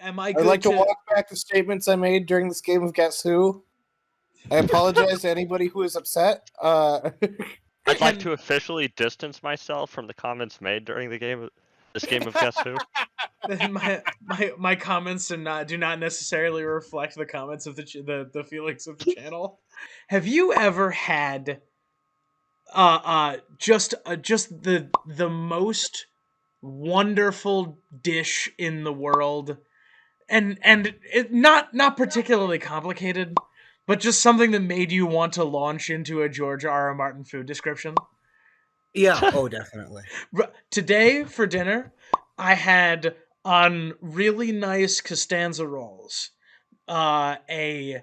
Am I I'd good like to to... walk back the statements I made during this game of Guess Who. I apologize to anybody who is upset. I'd like to officially distance myself from the comments made during this game of Guess Who. my comments do not necessarily reflect the comments of the feelings of the channel. Have you ever had just the most wonderful dish in the world, and it not particularly complicated, but just something that made you want to launch into a George R. R. Martin food description? Yeah, oh, definitely. Today for dinner, I had on really nice Costanza rolls, a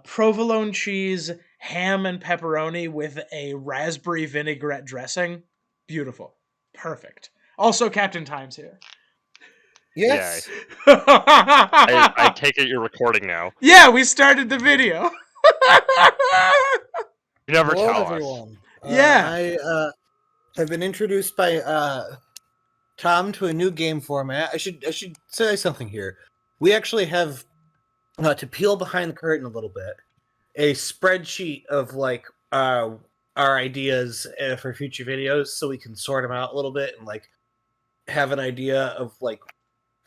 provolone cheese, ham, and pepperoni with a raspberry vinaigrette dressing. Beautiful. Perfect. Also, Captain Time's here. Yes. I take it you're recording now. Yeah, we started the video. You never Hello, tell everyone. Yeah. I have been introduced by Tom to a new game format. I should say something here. We actually have, to peel behind the curtain a little bit, a spreadsheet of like our ideas for future videos, so we can sort them out a little bit and like have an idea of like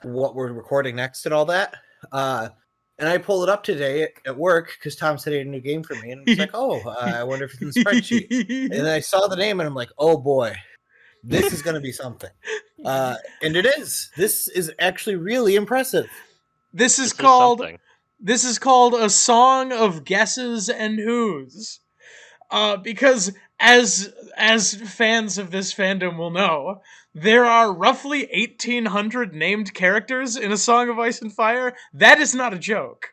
what we're recording next and all that. And I pulled it up today at work because Tom said he had a new game for me, and it's like, oh, I wonder if it's in the spreadsheet. And then I saw the name, and I'm like, oh boy, this is going to be something. And it is. This is actually really impressive. This is called A Song of Guesses and Whos. Because as fans of this fandom will know, there are roughly 1,800 named characters in A Song of Ice and Fire. That is not a joke.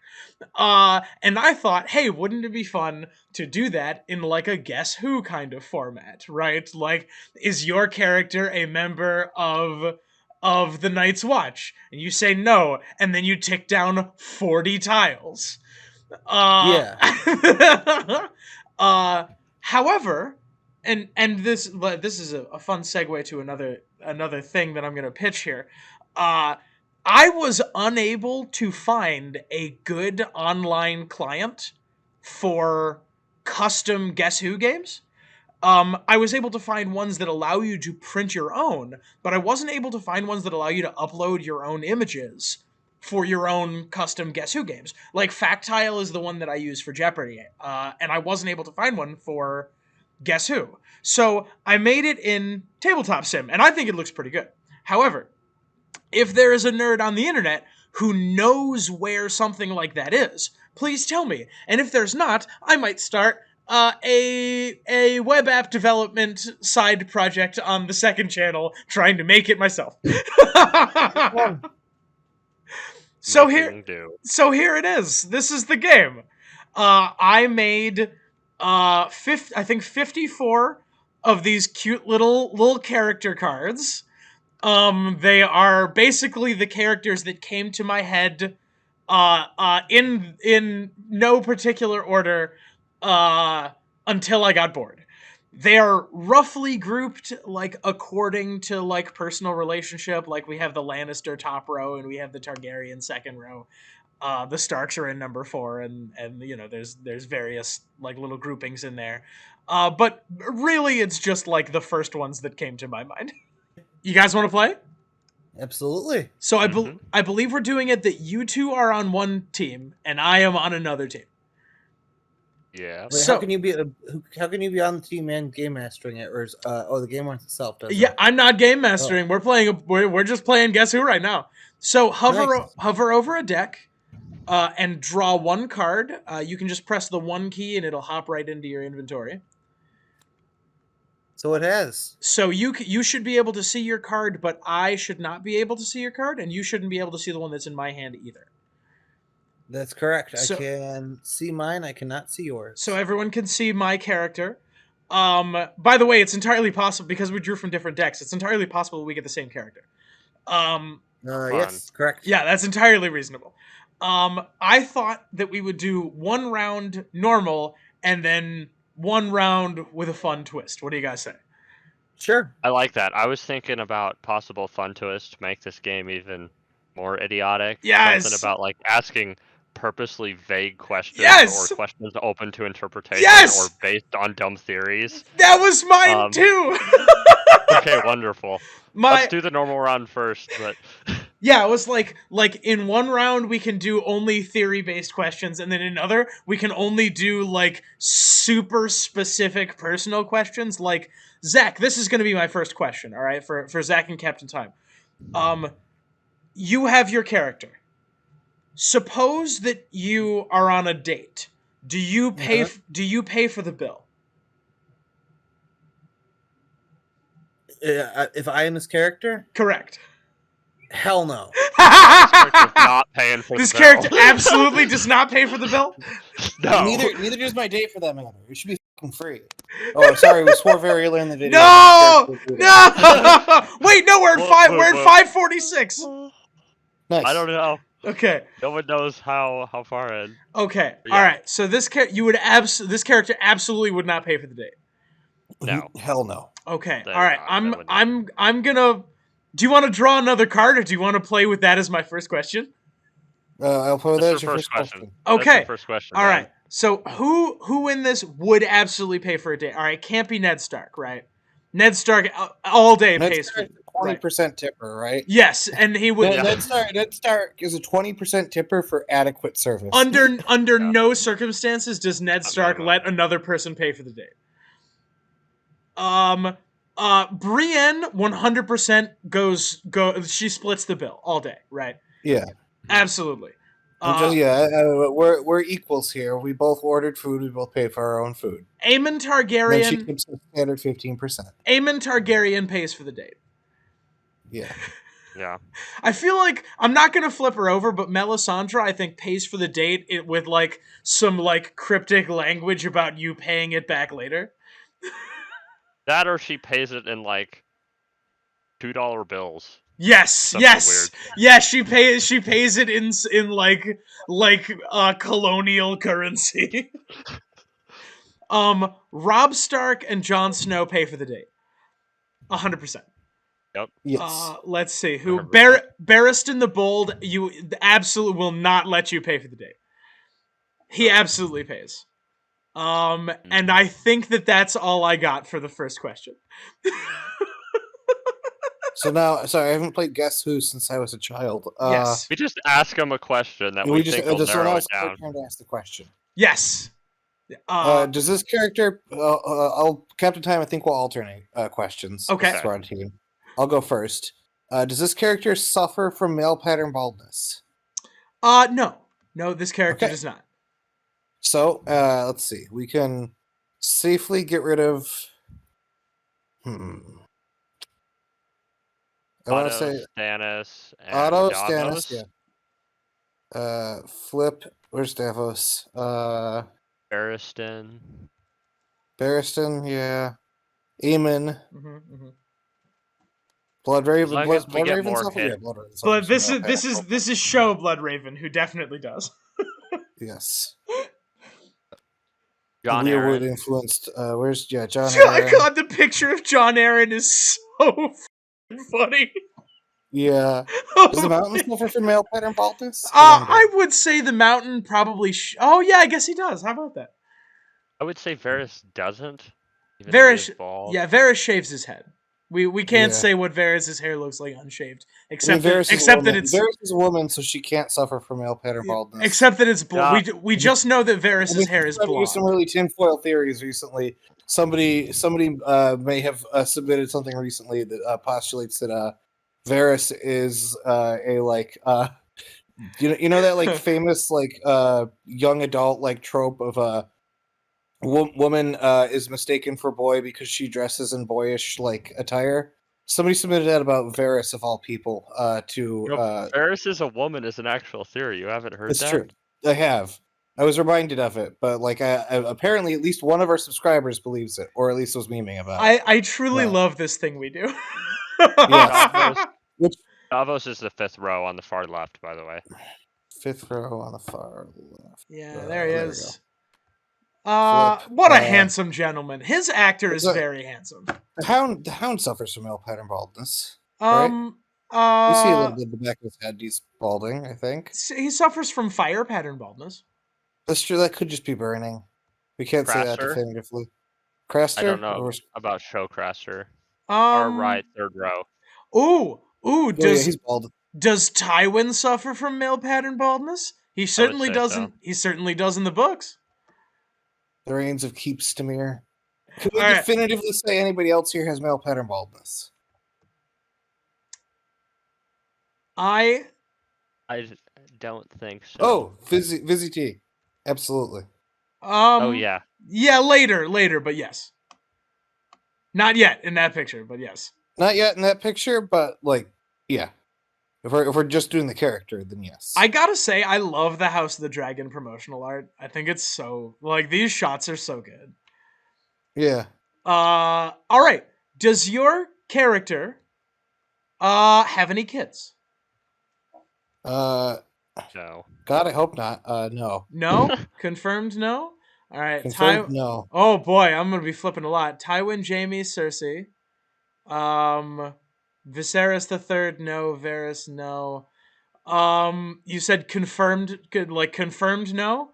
And I thought, hey, wouldn't it be fun to do that in like a Guess Who kind of format, right? Like, is your character a member of the Night's Watch? And you say no, and then you tick down 40 tiles. Yeah. However, and this is a fun segue to another thing that I'm going to pitch here. I was unable to find a good online client for custom Guess Who games. I was able to find ones that allow you to print your own, but I wasn't able to find ones that allow you to upload your own images for your own custom Guess Who games. Like Factile is the one that I use for Jeopardy, and I wasn't able to find one for Guess Who. So I made it in Tabletop Sim, and I think it looks pretty good. However, if there is a nerd on the internet who knows where something like that is, please tell me. And if there's not, I might start a web app development side project on the second channel, trying to make it myself. So here it is. This is the game. I made I think 54 of these cute little character cards. They are basically the characters that came to my head in no particular order until I got bored. They are roughly grouped like according to like personal relationship. Like we have the Lannister top row and we have the Targaryen second row. The Starks are in number 4, and you know there's various like little groupings in there. But really, it's just like the first ones that came to my mind. You guys want to play? Absolutely. So I believe we're doing it that you two are on one team and I am on another team. Yeah. Wait, so how can you be on the team and game mastering it, or is the game wants itself? Yeah, I'm not game mastering. Oh. We're just playing Guess Who right now. So hover over a deck, and draw one card. You can just press the 1 key and it'll hop right into your inventory. So it has. So you should be able to see your card, but I should not be able to see your card, and you shouldn't be able to see the one that's in my hand either. That's correct. I can see mine. I cannot see yours. So everyone can see my character. By the way, it's entirely possible, because we drew from different decks, it's entirely possible we get the same character. Yes, correct. Yeah, that's entirely reasonable. I thought that we would do 1 round normal, and then 1 round with a fun twist. What do you guys say? Sure. I like that. I was thinking about possible fun twist to make this game even more idiotic. Yes! Something about like asking purposely vague questions Yes! or questions open to interpretation Yes! or based on dumb theories. That was mine Um, too. Okay, wonderful. Let's do the normal round first, but Yeah, it was like in one round we can do only theory-based questions, and then in another we can only do like super specific personal questions. Like Zach, this is going to be my first question. All right, for Zach and Captain Time. You have your character. Suppose that you are on a date. Do you pay? Do you pay for the bill? If I am this character, Correct. hell no. this character's not paying for This the bill. character absolutely does not pay for the bill. No. Neither does my date for that matter. It should be fucking free. Oh, sorry, we swore very early in the video. No, no. Wait, no, we're at five. We're at 546. Nice. I don't know. Okay. No one knows how far in. Okay. Yeah. All right. So this this character absolutely would not pay for the date. No. Hell no. Okay. They're All right. not. I'm gonna. Do you want to draw another card, or do you want to play with that as my first question? I'll play with that That's as your first question. Okay. That's your first question. All man. right. So who in this would absolutely pay for a date? All right. Can't be Ned Stark, right? Ned Stark all day pays for 20% tipper, right? Yes, and he would. Ned Stark is a 20% tipper for adequate service. Under no circumstances does Ned Stark let another person pay for the date. Brienne 100% goes. She splits the bill all day, right? Yeah. Absolutely. We're equals here. We both ordered food. We both paid for our own food. Aemon Targaryen. Then she keeps the standard 15%. Aemon Targaryen pays for the date. Yeah. Yeah. I feel like I'm not gonna flip her over, but Melisandre I think pays for the date with like some like cryptic language about you paying it back later. That or she pays it in like $2 bills. Yes, Something yes, weird. yes. She pays it in like colonial currency. Robb Stark and Jon Snow pay for the date. 100%. Yep. Yes. Let's see who 100%. Barristan the Bold. You absolutely will not let you pay for the date. He absolutely pays. And I think that's all I got for the first question. So now, sorry, I haven't played Guess Who since I was a child. Yes. We just ask them a question that we think will narrow it down. Turn to ask the question. Yes. Does this character? Captain Time. I think we'll alternate questions. Okay. This round team. I'll go first. Does this character suffer from male pattern baldness? No. This character does not. So, let's see. We can safely get rid of. I want to say Stannis and Otto, Davos. Stannis, yeah. Flip. Where's Davos? Barristan. Barristan, yeah. Aemon. Mm-hmm. Bloodraven. As long as we get Bloodraven more suffers? hit. Yeah, Bloodraven But suffers. this is show Bloodraven, who definitely does. Yes. John Weirwood Aaron. influenced. Where's John Aaron? God, the picture of John Aaron is so funny. Yeah. Does the mountain suffer from male pattern baldness? I would say the mountain probably. Oh yeah, I guess he does. How about that? I would say Varys doesn't. Even though he's bald. Varys shaves his head. We can't say what Varys' hair looks like unshaved, except that it's Varys is a woman, so she can't suffer from male pattern baldness. Except that it's blonde. We just know that Varys' hair is blonde. Some really tinfoil theories recently. Somebody may have submitted something recently that postulates that Varys is a like you know that like famous like young adult like trope of a woman is mistaken for boy because she dresses in boyish like attire. Somebody submitted that about Varys of all people Varys is a woman is an actual theory. You haven't heard that? It's true. I have. I was reminded of it, but like I apparently at least one of our subscribers believes it, or at least was memeing about it. I truly love this thing we do. Davos is the 5th row on the far left, by the way. 5th row on the far left. Yeah, there he is. What a handsome gentleman. His actor is very handsome. The Hound suffers from male pattern baldness. Right? We see a Uh, little bit of the back of his head. He's balding, I think. he suffers from fire pattern baldness. That's true. That could just be burning. We can't say that Crasser? definitively. I Craster? don't know Or... about Showcrasser. Far Um. right, third row. Ooh. Oh, yeah, Does he's bald. Tywin suffer from male pattern baldness? He I would certainly say doesn't. so. He certainly does in the books. The reigns of Keep Stamir. Can we All right. definitively say anybody else here has male pattern baldness? I don't think so. Oh, Vizzy T. Absolutely. Oh yeah. Yeah, later, but yes. Not yet in that picture, but yes. Not yet in that picture, but like, yeah. If we're just doing the character, then yes. I gotta say, I love the House of the Dragon promotional art. I think it's so like these shots are so good. Yeah. All right. Does your character have any kids? No. God, I hope not. No. No? Confirmed no? All right. Confirmed no. Oh boy, I'm gonna be flipping a lot. Tywin, Jaime, Cersei. Viserys the Third, no. Varys, no. You said confirmed, confirmed no?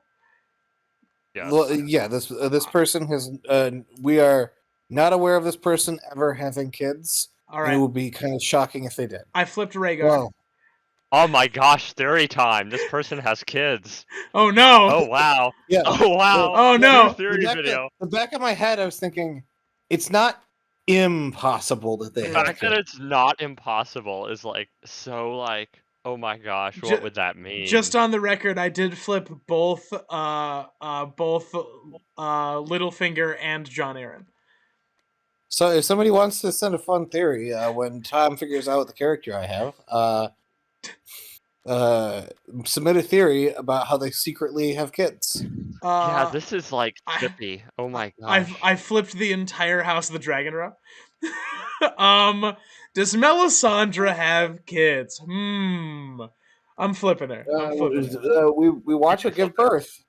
Yes. Well, yeah, this person has. We are not aware of this person ever having kids. All And it right. would be kind of shocking if they did. I flipped Rhaegar. Well, Oh my gosh, theory time. This person has kids. Oh no. Oh wow. yeah. Oh wow. Oh, no. New theory video. The back of my head, I was thinking, it's not impossible that they The have fact that kids. it's not impossible is like so like, oh my gosh, Ju- what would that mean? Just on the record, I did flip both Littlefinger and Jon Aaron. So if somebody wants to send a fun theory, when Tom figures out the character I have, submit a theory about how they secretly have kids. Yeah, this is like I- trippy. Oh my gosh. I flipped the entire House of the Dragon row. Does Melisandre have kids? I'm flipping her. I'm flipping her. We watch her give birth.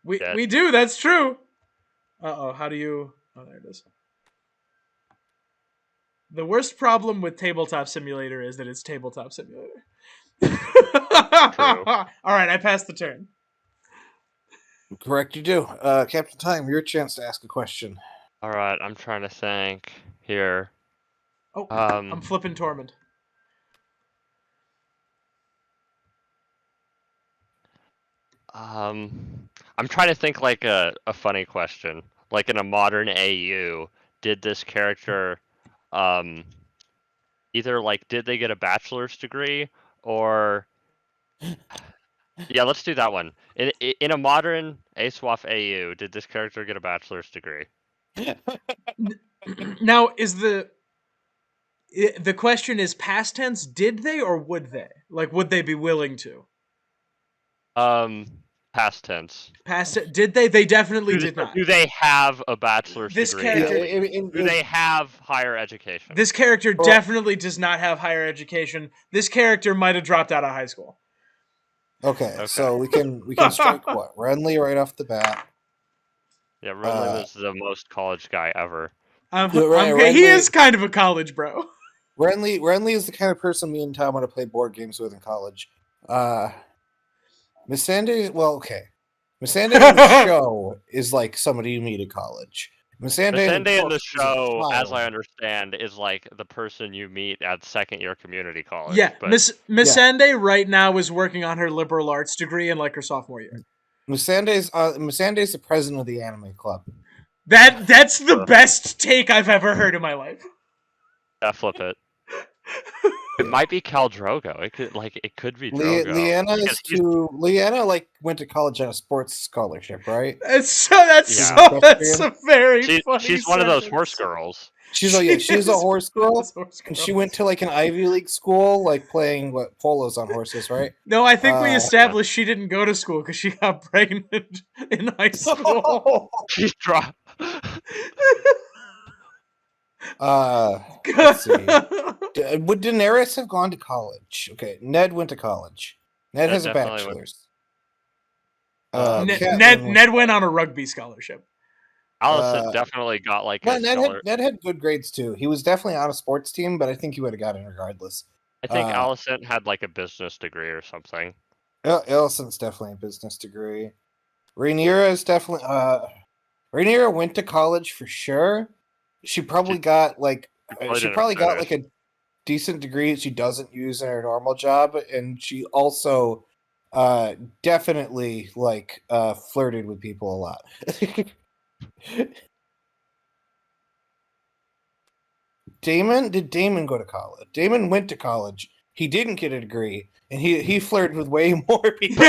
We do. That's true. How do you? Oh, there it is. The worst problem with Tabletop Simulator is that it's Tabletop Simulator. All right, I passed the turn. Correct, you do. Captain Time, your chance to ask a question. All right, I'm trying to think here. Oh, I'm flipping Tormund. I'm trying to think like a funny question. Like in a modern AU, did this character either like did they get a bachelor's degree or yeah, let's do that one. In a modern ASWAF AU, did this character get a bachelor's degree? Now, is the question is past tense? Did they or would they? Like, would they be willing to? Past tense. Did they? They definitely did not. Do they have a bachelor's This degree? character- Do they have higher education? This character definitely does not have higher education. This character might have dropped out of high school. Okay, so we can strike what? Renly right off the bat. Yeah, Renly was the most college guy ever. He is kind of a college bro. Renly is the kind of person me and Tom want to play board games with in college. Missandei, well, okay. Missandei in the show is like somebody you meet at college. Missandei in the show, as I understand, is like the person you meet at second year community college. Yeah, but... Missandei right now is working on her liberal arts degree in like her sophomore year. Missandei's the president of the anime club. That's the best take I've ever heard in my life. Yeah, flip it. It might be Khal Drogo. It could be Drogo. Leanna like went to college on a sports scholarship, right? That's a very funny. She's one of those horse girls. She's a horse girl, and she went to like an Ivy League school, like playing polos on horses, right? No, I think we established she didn't go to school because she got pregnant in high school. She's dropped. Let's see. Would Daenerys have gone to college? Okay, Ned went to college. Ned has a bachelor's. Ned went on a rugby scholarship. Allison definitely got like Ned had good grades too. He was definitely on a sports team, but I think he would have got in regardless. I think Uh, Allison had like a business degree or something. Allison's definitely a business degree. Rhaenyra is definitely. Rhaenyra went to college for sure. She probably got like. Probably She didn't probably got like finish. a decent degree that she doesn't use in her normal job, and she also definitely like flirted with people a lot. Did Damon go to college? Damon went to college. He didn't get a degree, and he flirted with way more people.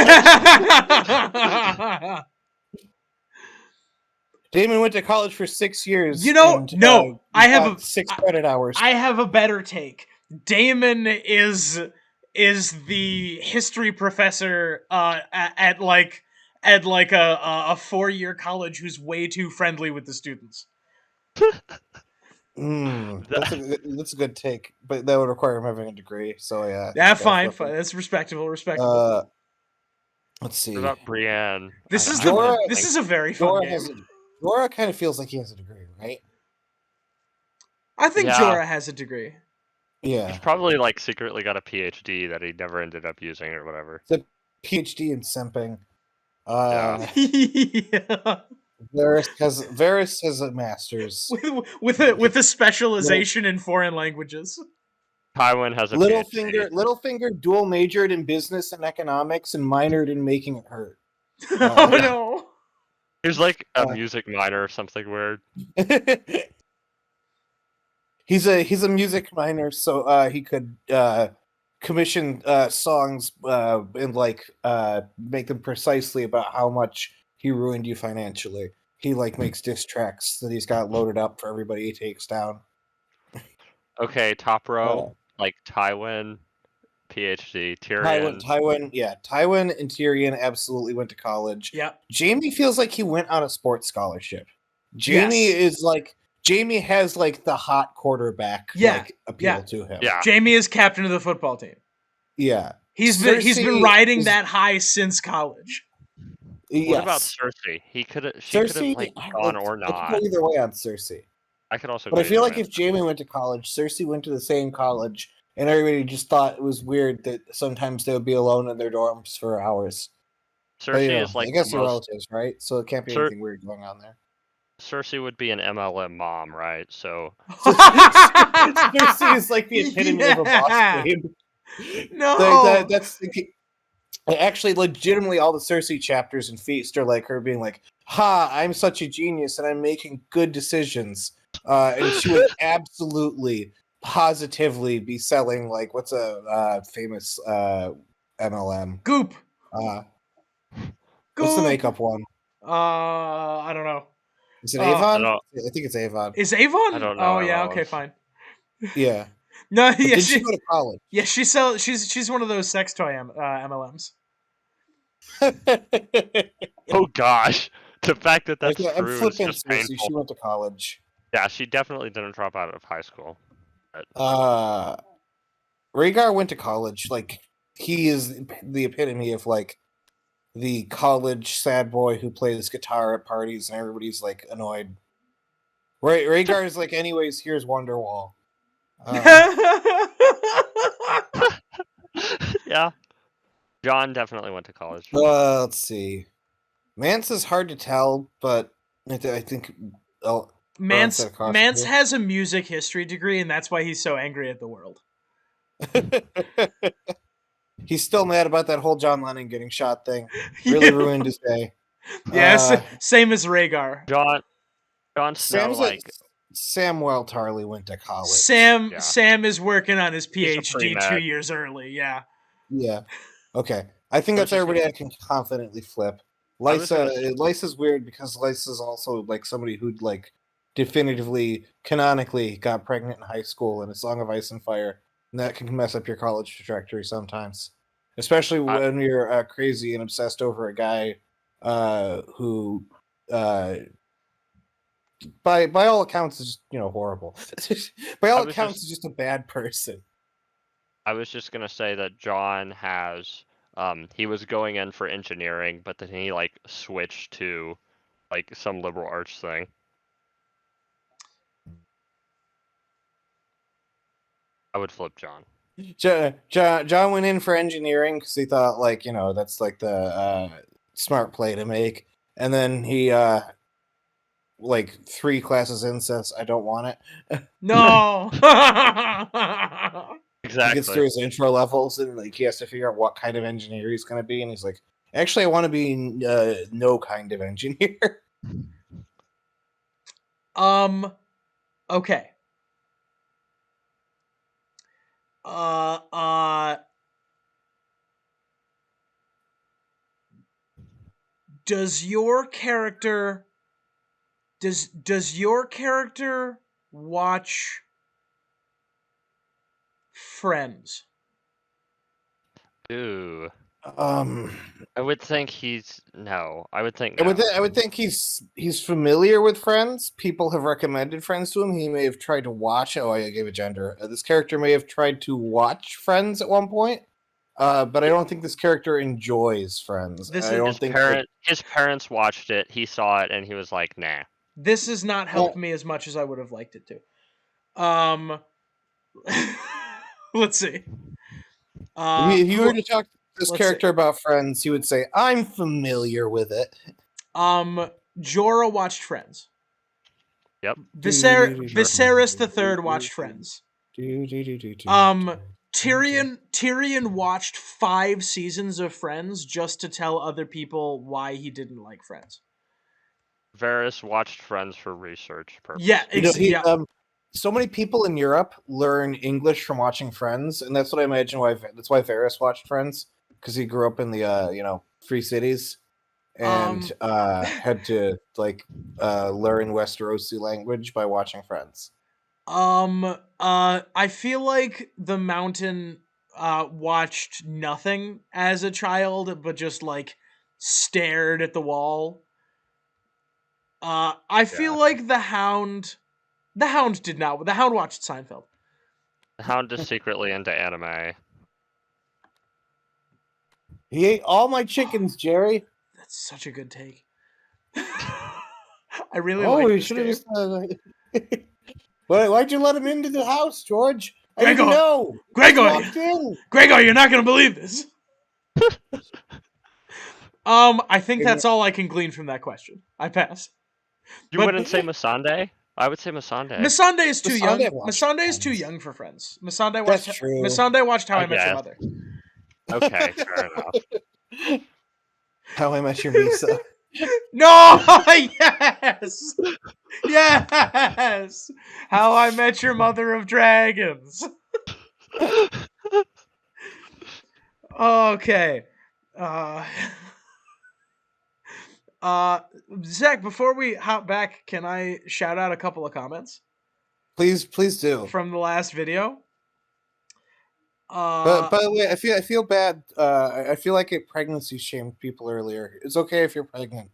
Damon went to college for 6 years. You know, and, no, I have got 6 credit hours. I have a better take. Damon is the history professor at like a 4-year college who's way too friendly with the students. That's a good take, but that would require him having a degree. So yeah, Yeah, gotta fine. flip him. That's respectable. Let's see. What about Brienne? This I is don't Jorah- this think- is a very fun Jorah game. has Jorah kind of feels like he has a degree, right? I think Yeah. Jorah has a degree. Yeah, He's probably like secretly got a PhD that he never ended up using or whatever. PhD in simping. Yeah. Varys has a master's. with a specialization in foreign languages. Tywin has a PhD. Littlefinger dual majored in business and economics and minored in making it hurt. Oh no. He's like a music minor or something weird. He's a music minor, so he could commission songs and like make them precisely about how much he ruined you financially. He like makes diss tracks that he's got loaded up for everybody he takes down. Okay, top row, like Tywin, PhD, Tyrion. Tywin and Tyrion absolutely went to college. Yeah. Jaime feels like he went on a sports scholarship. Jaime has like the hot quarterback appeal to him. Yeah. Jaime is captain of the football team. Yeah. He's been riding that high since college. What about Cersei? She could have like gone or I could not. go either way on Cersei. I could also. But I feel like if Jaime went to college, Cersei went to the same college, and everybody just thought it was weird that sometimes they would be alone in their dorms for hours. Cersei is like I guess they're relatives, right? So it can't be anything weird going on there. Cersei would be an MLM mom, right? So Cersei is like the epitome of a boss babe. No, that's actually legitimately all the Cersei chapters in Feast are like her being like, "Ha! I'm such a genius, and I'm making good decisions." And she would absolutely, positively be selling like what's a famous MLM? Goop. What's the makeup one? I don't know. Is it Avon? I think it's Avon. Is Avon? I don't know. Oh yeah, okay, fine. Yeah. No, yeah. Did she go to college? Yeah, she's one of those sex toy MLMs. Oh gosh, the fact that that's I'm true is flipping just Cersei. painful. She went to college. Yeah, she definitely didn't drop out of high school. Rhaegar went to college. Like he is the epitome of like the college sad boy who plays guitar at parties and everybody's like annoyed. Rhaegar is like, anyways, here's Wonderwall. Yeah. John definitely went to college. Let's see. Mance is hard to tell, but I think Mance has a music history degree, and that's why he's so angry at the world. He's still mad about that whole John Lennon getting shot thing. Really ruined his day. Yes, same as Rhaegar. John Snow, Samwell Tarly went to college. Sam is working on his PhD 2 years early. Yeah. Yeah. Okay. I think that's everybody I can confidently flip. Lysa's weird because Lysa's also like somebody who'd like definitively, canonically got pregnant in high school in A Song of Ice and Fire, and that can mess up your college trajectory sometimes, especially when you're crazy and obsessed over a guy who, by all accounts, is horrible. By all accounts, is just a bad person. I was just gonna say that John has. He was going in for engineering, but then he like switched to like some liberal arts thing. I would flip John. John went in for engineering because he thought, like, that's like the smart play to make, and then he like 3 classes in says, "I don't want it." No. He gets through Exactly. his intro levels, and like he has to figure out what kind of engineer he's going to be, and he's like, "Actually, I want to be no kind of engineer." Okay. Uh, uh, does your character watch Friends? Ooh. Um, I would think he's no. I would think I would no. I would think he's familiar with Friends. People have recommended Friends to him. He may have tried to watch. Oh, I gave a gender. This character may have tried to watch Friends at one point. But I don't think this character enjoys Friends. This I is- don't His think his parents watched it. He saw it, and he was like, "Nah." This has not helped me as much as I would have liked it to. Let's see. if you were to talk to this let's character about Friends, he would say, "I'm familiar with it." Jorah watched Friends. Yep. Viserys the Third watched Friends. Tyrion watched 5 seasons of Friends just to tell other people why he didn't like Friends. Varys watched Friends for research purposes. Yeah, yeah. So many people in Europe learn English from watching Friends, and that's what I imagine that's why Varys watched Friends, because he grew up in the free cities and had to learn Westerosi language by watching Friends. I feel like the Mountain watched nothing as a child, but just like stared at the wall. I feel like the Hound did not. The Hound watched Seinfeld. The Hound is secretly into anime. He ate all my chickens, Jerry. That's such a good take. I really Oh, like you this should game. have just. Why'd you let him into the house, George? I Gregor! didn't know. Gregor! He walked in. Gregor, you're not gonna believe this. I think that's all I can glean from that question. I pass. You wouldn't say Missandei? I would say Missandei. Missandei is too young. watched Missandei is too Friends. young for Friends. Missandei That's watched. true. Missandei watched How I I Met Your guess. Mother. Okay, fair enough. How I Met Your Misa. No! Yes! Yes! How I Met Your Mother of Dragons. Okay. Zach, before we hop back, can I shout out a couple of comments Please do. from the last video? But by the way, I feel bad. I feel like I pregnancy shamed people earlier. It's okay if you're pregnant.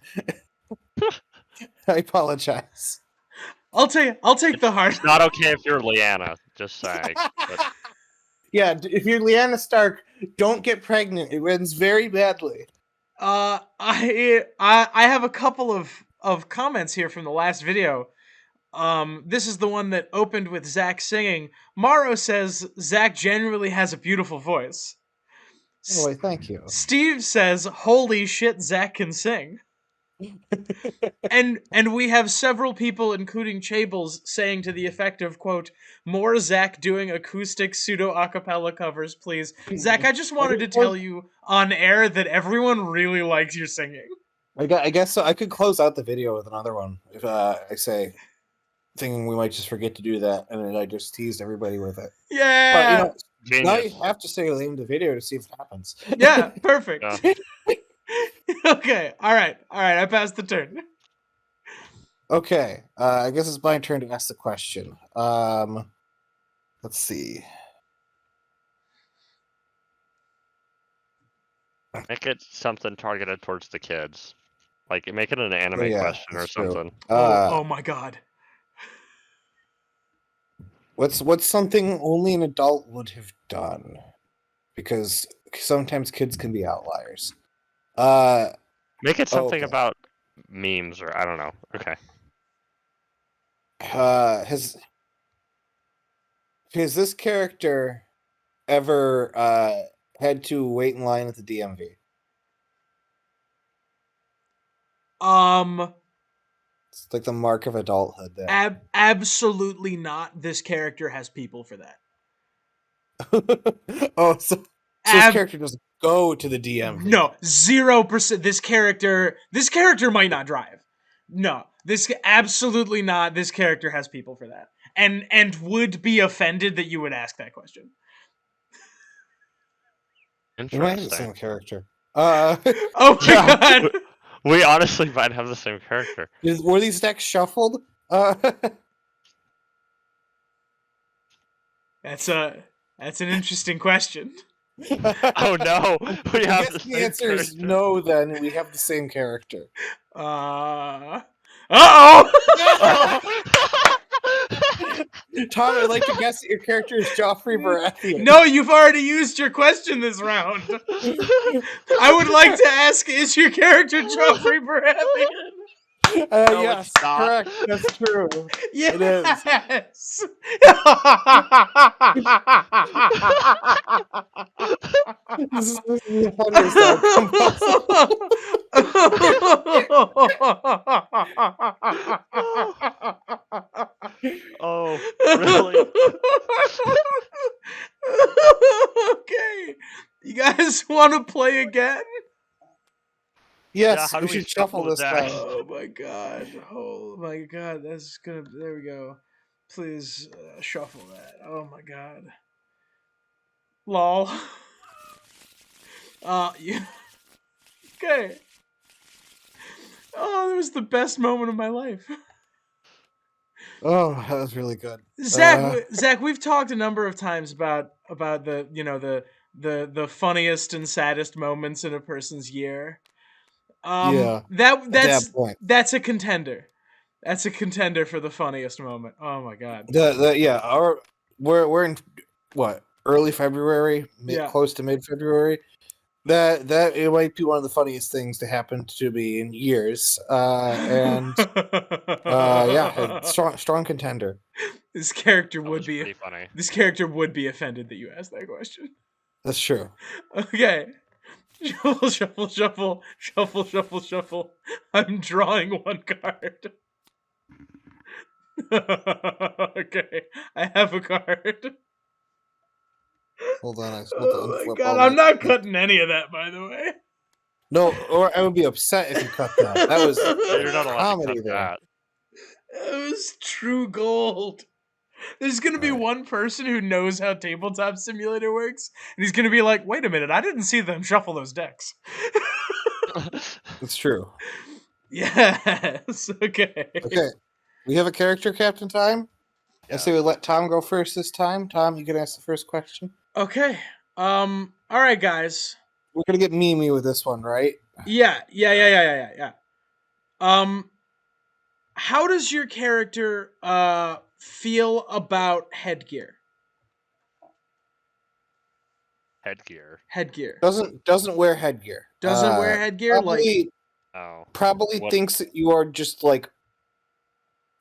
I apologize. I'll take the hard. It's not okay if you're Lyanna. Just saying. But Yeah, if you're Lyanna Stark, don't get pregnant. It ends very badly. I have a couple of comments here from the last video. This is the one that opened with Zach singing. Maro says Zach genuinely has a beautiful voice. Oh, wait, thank you. Steve says, "Holy shit, Zach can sing." and we have several people, including Chables, saying to the effect of, quote, "More Zach doing acoustic pseudo acapella covers, please." Zach, I just wanted to tell you on air that everyone really likes your singing. I guess so. I could close out the video with another one if I say, thinking we might just forget to do that, and then I just teased everybody with it. Yeah. But now you genius. have to say the name of the video to see if it happens. Yeah, perfect. Yeah. Okay, all right. I passed the turn. Okay, I guess it's my turn to ask the question. Let's see. Make it something targeted towards the kids. Like, make it an anime Yeah, question or that's true. something. Oh my god. What's something only an adult would have done? Because sometimes kids can be outliers. Make it something okay. about memes or I don't know. Okay. Has this character ever had to wait in line at the DMV? It's like the mark of adulthood there. Absolutely not. This character has people for that. Oh, so this character doesn't go to the DMV. No, 0%. This character might not drive. No, this absolutely not. This character has people for that, and would be offended that you would ask that question. We might have the same Interesting. character. Oh my god! We honestly might have the same character. Were these decks shuffled? That's an interesting question. Oh no, we have the the same answer is character. no. Then we have the same character. Uh-oh! Tom, I'd like to guess that your character is Joffrey Baratheon. No, you've already used your question this round. I would like to ask, is your character Joffrey Baratheon? No, Yes, it's not. correct. That's true. Yes. It is. This is the funniest outcome Oh, really? Okay. You guys want to play again? Yes, Yeah, how we do we should shuffle shuffle this the time. decks? Oh my god. Oh my god. That's gonna. There we go. Please shuffle that. Oh my god. Lol. Yeah. Okay. Oh, that was the best moment of my life. Oh, that was really good. Zach, we've talked a number of times about the the funniest and saddest moments in a person's year. Yeah. That's a contender. That's a contender for the funniest moment. Oh my god. We're in what, early February, Yeah. close to mid February. That it might be one of the funniest things to happen to me in years. And yeah, strong contender. This character That would was be pretty funny. This character would be offended that you asked that question. That's true. Okay. Shuffle, shuffle, shuffle, shuffle, shuffle, shuffle. I'm drawing one card. Okay, I have a card. Hold on, I just Oh my unflip god, all I'm my- not cutting any of that, by the way. No, or I would be upset if you cut that. That was You're not allowed to comedy cut there. that. It was true gold. There's gonna be Alright. one person who knows how Tabletop Simulator works, and he's gonna be like, wait a minute, I didn't see them shuffle those decks. It's true. Yes, okay. Okay, we have a character, Captain Time. I say we let Tom go first this time. Tom, you can ask the first question. Okay. Alright, guys. We're gonna get Mimi with this one, right? Yeah. How does your character feel about headgear? Headgear. Doesn't wear headgear. Doesn't wear headgear? Oh. Probably What- thinks that you are just like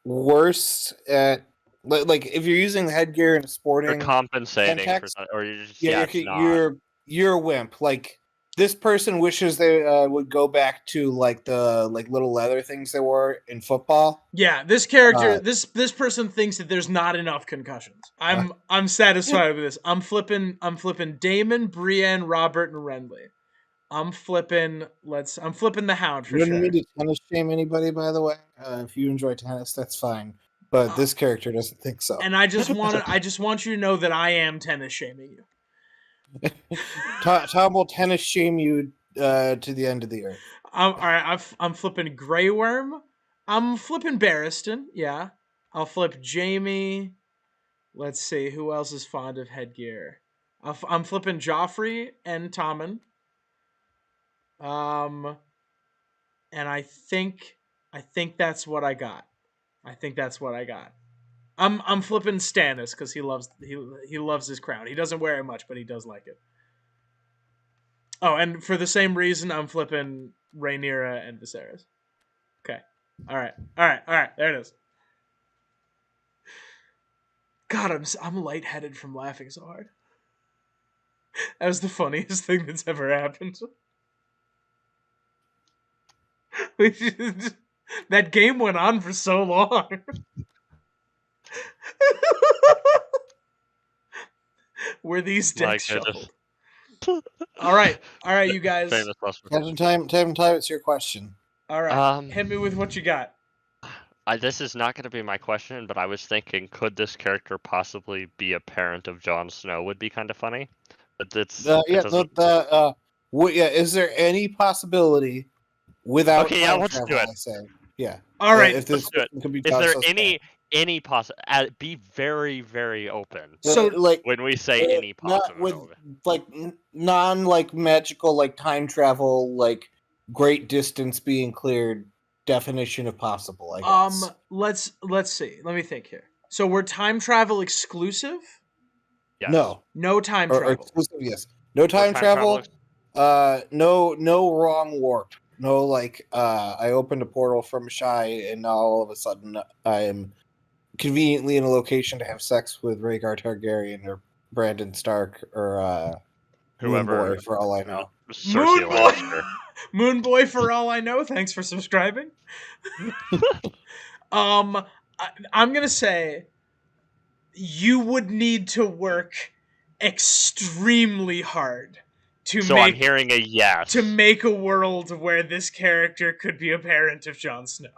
worse at like if you're using the headgear in a You're sporting compensating for context, something, or you're just you're a wimp. Like this person wishes they would go back to like the little leather things they wore in football. Yeah, this character, this person thinks that there's not enough concussions. I'm satisfied with this. I'm flipping Damon, Brienne, Robert, and Renly. I'm flipping the Hound for You don't sure. need to tennis shame anybody, by the way. If you enjoy tennis, that's fine. But this character doesn't think so. And I just want you to know that I am tennis shaming you. Tom will tennis shame you to the end of the earth. All right, I'm flipping Grey Worm. I'm flipping Barristan. Yeah, I'll flip Jamie. Let's see who else is fond of headgear. I'm flipping Joffrey and Tommen. And I think that's what I got. I'm flipping Stannis because he loves his crown. He doesn't wear it much, but he does like it. Oh, and for the same reason, I'm flipping Rhaenyra and Viserys. Okay. All right. There it is. God, I'm lightheaded from laughing so hard. That was the funniest thing that's ever happened. That game went on for so long. Were these My decks goodness. shuffled? All right, you guys. Famous last Captain Time, it's your question. All right, hit me with what you got. This is not going to be my question, but I was thinking, could this character possibly be a parent of Jon Snow? Would be kind of funny. But it's it doesn't. Is there any possibility without Okay, yeah, time let's do travel? it. I say, yeah. All right, if this let's do it. could be Is Jon there Snow's any possible? Be very very open. So, like When we say any not possible, with like non like magical like time travel like great distance being cleared definition of possible, I guess. let's see. Let me think here. So we're time travel exclusive? yes. No time or travel. exclusive, yes. No time time travel. travel No wrong warp. No like I opened a portal from Shy and now all of a sudden I am conveniently in a location to have sex with Rhaegar Targaryen or Brandon Stark or Whoever. Moonboy for all I know. Cersei Moonboy. Lannister. Moonboy for all I know. Thanks for subscribing. I'm gonna say you would need to work extremely hard to So I'm hearing a yes. to make a world where this character could be a parent of Jon Snow.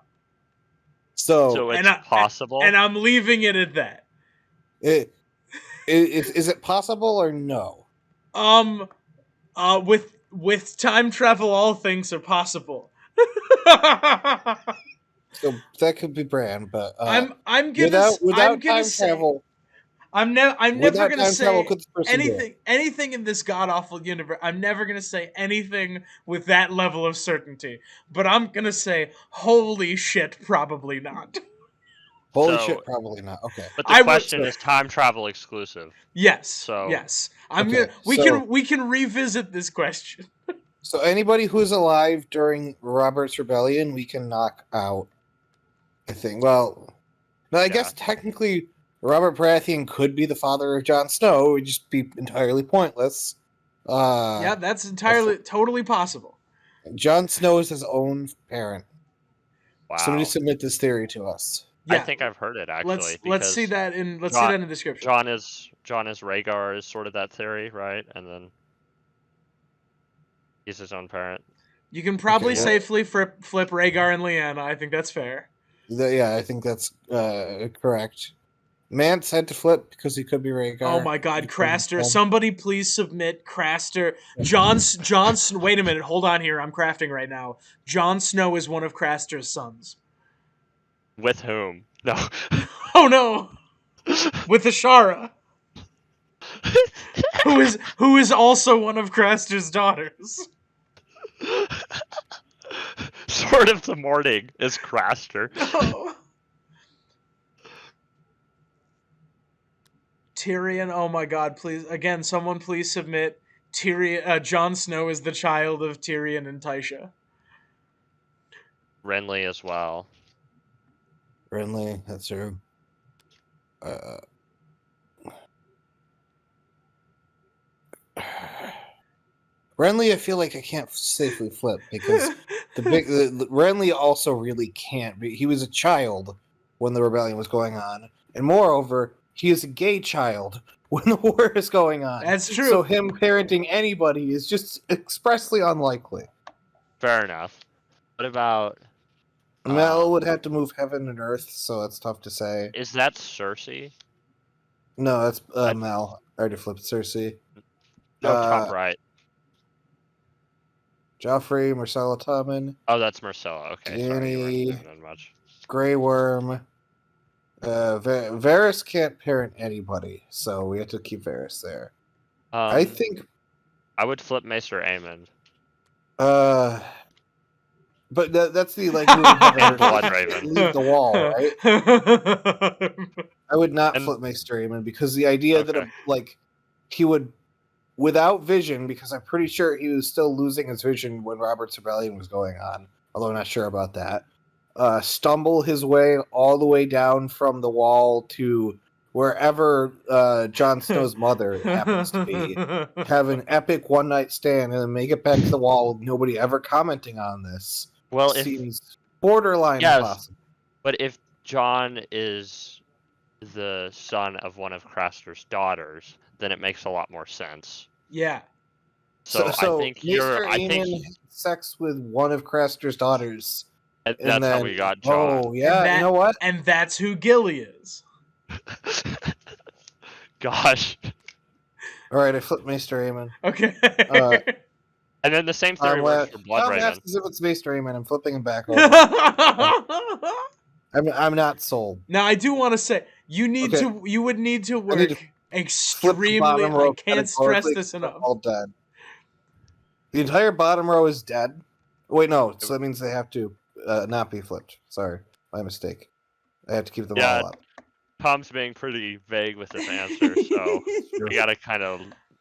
So it's possible. And I'm leaving it at that. Is it possible or no? With time travel, all things are possible. So that could be Bran, but I'm without gonna time say, travel, I'm never gonna say could this person do it? anything in this god awful universe. I'm never gonna say anything with that level of certainty. But I'm gonna say, holy shit, probably not. Holy shit, probably not. Okay. But the question is time travel exclusive. Yes. So yes. We can revisit this question. So anybody who's alive during Robert's Rebellion, we can knock out. I think. Well, no, I guess technically Robert Baratheon could be the father of Jon Snow. It would just be entirely pointless. Yeah, that's totally possible. Jon Snow is his own parent. Wow. Somebody submit this theory to us. Yeah. I think I've heard it actually. Let's see that in the description. Jon is Rhaegar is sort of that theory, right? And then he's his own parent. You can probably safely flip Rhaegar and Lyanna. I think that's fair. Yeah, I think that's correct. Mance had to flip because he could be Rhaegar. Oh my God, Craster! Somebody please submit Craster. Jon. Wait a minute, hold on here. I'm crafting right now. Jon Snow is one of Craster's sons. With whom? No. Oh no. With Ashara, who is also one of Craster's daughters. Sword of the Morning is Craster. No. Tyrion, oh my God, please, again, someone please submit Tyrion. Jon Snow is the child of Tyrion and Tysha. Renly as well. Renly, that's true. Renly, I feel like I can't safely flip because Renly also really can't. He was a child when the rebellion was going on, and moreover, he is a gay child when the war is going on. That's true. So him parenting anybody is just expressly unlikely. Fair enough. What about Mel would have to move heaven and earth, so it's tough to say. Is that Cersei? No, that's Mel. I already flipped Cersei. No, top right. Joffrey, Marcella Tommen. Oh, that's Marcella. Okay, Dany, sorry, not much. Grey Worm. Varys can't parent anybody, so we have to keep Varys there. I think I would flip Maester Aemon. But that's the like Bloodraven. leave the wall, right? I would not flip Maester Aemon because the idea that like he would, without vision, because I'm pretty sure he was still losing his vision when Robert's Rebellion was going on, although I'm not sure about that. Stumble his way all the way down from the wall to wherever Jon Snow's mother happens to be, have an epic one-night stand, and then make it back to the wall with nobody ever commenting on this. Well, Seems borderline yes, impossible. but if John is the son of one of Craster's daughters, then it makes a lot more sense. Yeah. So I think Mr. I Aemon think had sex with one of Craster's daughters. that's And how then, we got John. oh yeah, you know what? And that's who Gilly is. Gosh. All right, I flipped Maester Aemon. Okay. And then the same theory works for Blood Tom Raven. asks as if it's Maester Aemon. I'm flipping him back over. I'm not sold. Now I do want to say you would need to work extremely. I can't stress this enough. All dead. The entire bottom row is dead. Wait, no. So that means they have to not be flipped. Sorry, my mistake. I have to keep them all up. Tom's being pretty vague with his answer, so we gotta kind of